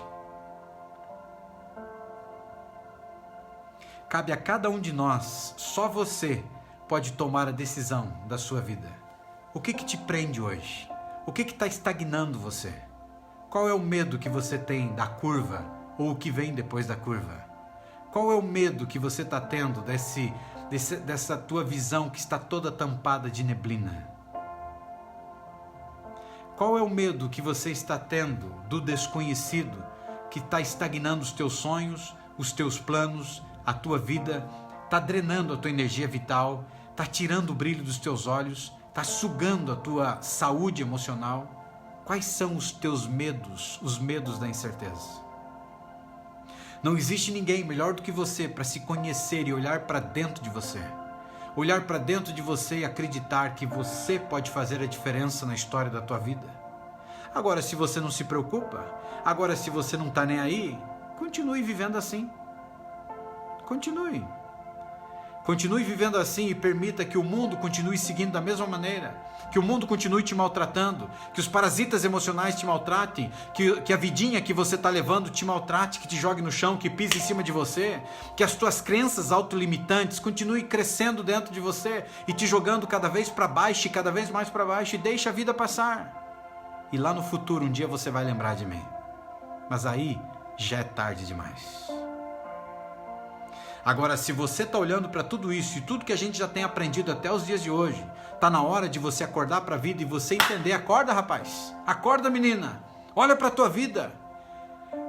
Cabe a cada um de nós, só você pode tomar a decisão da sua vida. O que te prende hoje? O que está estagnando você? Qual é o medo que você tem da curva ou o que vem depois da curva? Qual é o medo que você está tendo dessa tua visão que está toda tampada de neblina? Qual é o medo que você está tendo do desconhecido que está estagnando os teus sonhos, os teus planos, a tua vida, está drenando a tua energia vital, está tirando o brilho dos teus olhos, está sugando a tua saúde emocional? Quais são os teus medos, os medos da incerteza? Não existe ninguém melhor do que você para se conhecer e olhar para dentro de você. Olhar para dentro de você e acreditar que você pode fazer a diferença na história da tua vida. Agora, se você não se preocupa, agora se você não está nem aí, continue vivendo assim. Continue. Continue vivendo assim e permita que o mundo continue seguindo da mesma maneira. Que o mundo continue te maltratando. Que os parasitas emocionais te maltratem. Que a vidinha que você está levando te maltrate, que te jogue no chão, que pise em cima de você. Que as tuas crenças autolimitantes continuem crescendo dentro de você e te jogando cada vez para baixo e cada vez mais para baixo. E deixa a vida passar. E lá no futuro um dia você vai lembrar de mim. Mas aí já é tarde demais. Agora, se você está olhando para tudo isso e tudo que a gente já tem aprendido até os dias de hoje, está na hora de você acordar para a vida e você entender. Acorda, rapaz. Acorda, menina. Olha para a tua vida.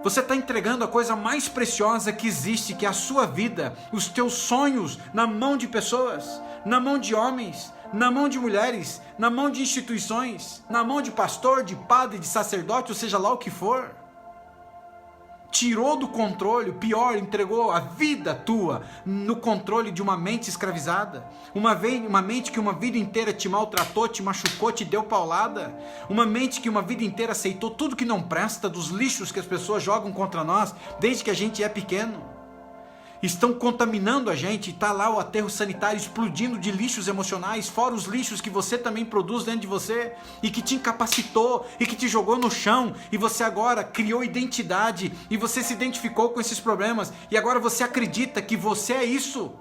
Você está entregando a coisa mais preciosa que existe, que é a sua vida, os teus sonhos, na mão de pessoas, na mão de homens, na mão de mulheres, na mão de instituições, na mão de pastor, de padre, de sacerdote, ou seja lá o que for. Tirou do controle, pior, entregou a vida tua no controle de uma mente escravizada, uma mente que uma vida inteira te maltratou, te machucou, te deu paulada, uma mente que uma vida inteira aceitou tudo que não presta, dos lixos que as pessoas jogam contra nós desde que a gente é pequeno. Estão contaminando a gente, está lá o aterro sanitário explodindo de lixos emocionais, fora os lixos que você também produz dentro de você, e que te incapacitou, e que te jogou no chão, e você agora criou identidade, e você se identificou com esses problemas, e agora você acredita que você é isso.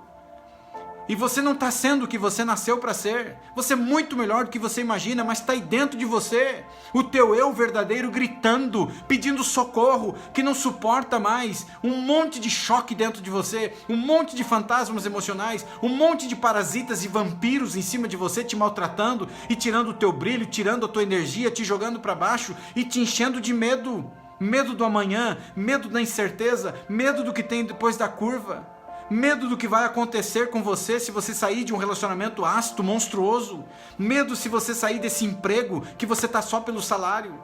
E você não está sendo o que você nasceu para ser. Você é muito melhor do que você imagina, mas está aí dentro de você. O teu eu verdadeiro gritando, pedindo socorro, que não suporta mais. Um monte de choque dentro de você, um monte de fantasmas emocionais, um monte de parasitas e vampiros em cima de você te maltratando e tirando o teu brilho, tirando a tua energia, te jogando para baixo e te enchendo de medo. Medo do amanhã, medo da incerteza, medo do que tem depois da curva. Medo do que vai acontecer com você se você sair de um relacionamento ácido, monstruoso. Medo se você sair desse emprego que você está só pelo salário.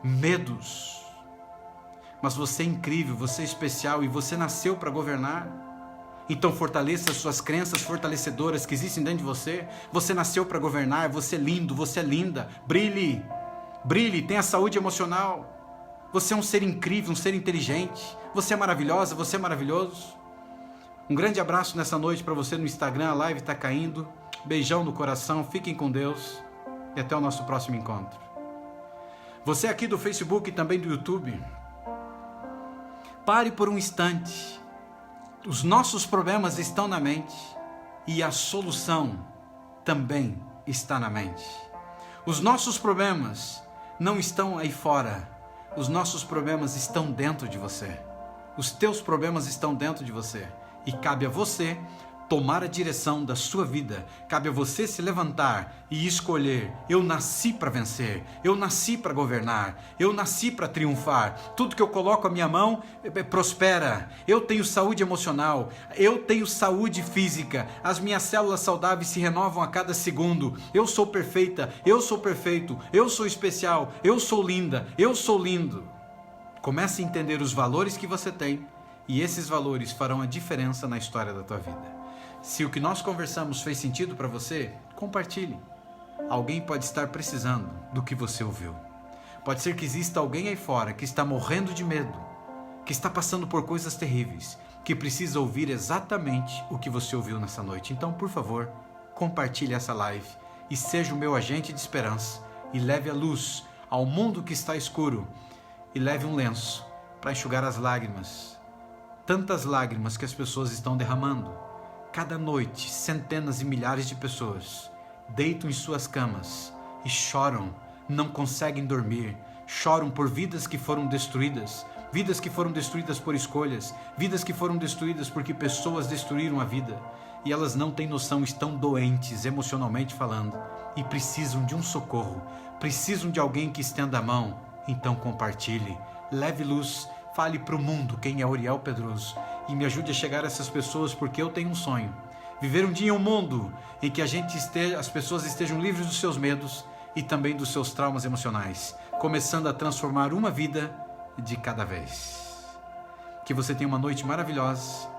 Medos. Mas você é incrível, você é especial e você nasceu para governar. Então fortaleça as suas crenças fortalecedoras que existem dentro de você. Você nasceu para governar, você é lindo, você é linda. Brilhe, brilhe, tenha saúde emocional. Você é um ser incrível, um ser inteligente. Você é maravilhosa, você é maravilhoso. Um grande abraço nessa noite para você no Instagram. A live está caindo. Beijão no coração. Fiquem com Deus. E até o nosso próximo encontro. Você aqui do Facebook e também do YouTube, pare por um instante. Os nossos problemas estão na mente e a solução também está na mente. Os nossos problemas não estão aí fora. Os nossos problemas estão dentro de você. Os teus problemas estão dentro de você. E cabe a você tomar a direção da sua vida. Cabe a você se levantar e escolher. Eu nasci para vencer. Eu nasci para governar. Eu nasci para triunfar. Tudo que eu coloco a minha mão prospera. Eu tenho saúde emocional. Eu tenho saúde física. As minhas células saudáveis se renovam a cada segundo. Eu sou perfeita. Eu sou perfeito. Eu sou especial. Eu sou linda. Eu sou lindo. Comece a entender os valores que você tem e esses valores farão a diferença na história da tua vida. Se o que nós conversamos fez sentido para você, compartilhe. Alguém pode estar precisando do que você ouviu. Pode ser que exista alguém aí fora que está morrendo de medo, que está passando por coisas terríveis, que precisa ouvir exatamente o que você ouviu nessa noite. Então, por favor, compartilhe essa live e seja o meu agente de esperança e leve a luz ao mundo que está escuro e leve um lenço para enxugar as lágrimas. Tantas lágrimas que as pessoas estão derramando. Cada noite, centenas e milhares de pessoas deitam em suas camas e choram, não conseguem dormir, choram por vidas que foram destruídas por escolhas, vidas que foram destruídas porque pessoas destruíram a vida. E elas não têm noção, estão doentes emocionalmente falando e precisam de um socorro, precisam de alguém que estenda a mão. Então compartilhe, leve luz, fale para o mundo quem é Uriel Pedroso e me ajude a chegar a essas pessoas, porque eu tenho um sonho. Viver um dia em um mundo em que as pessoas estejam livres dos seus medos e também dos seus traumas emocionais, começando a transformar uma vida de cada vez. Que você tenha uma noite maravilhosa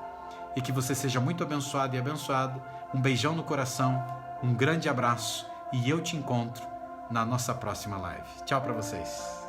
e que você seja muito abençoado e abençoado. Um beijão no coração, um grande abraço e eu te encontro na nossa próxima live. Tchau para vocês.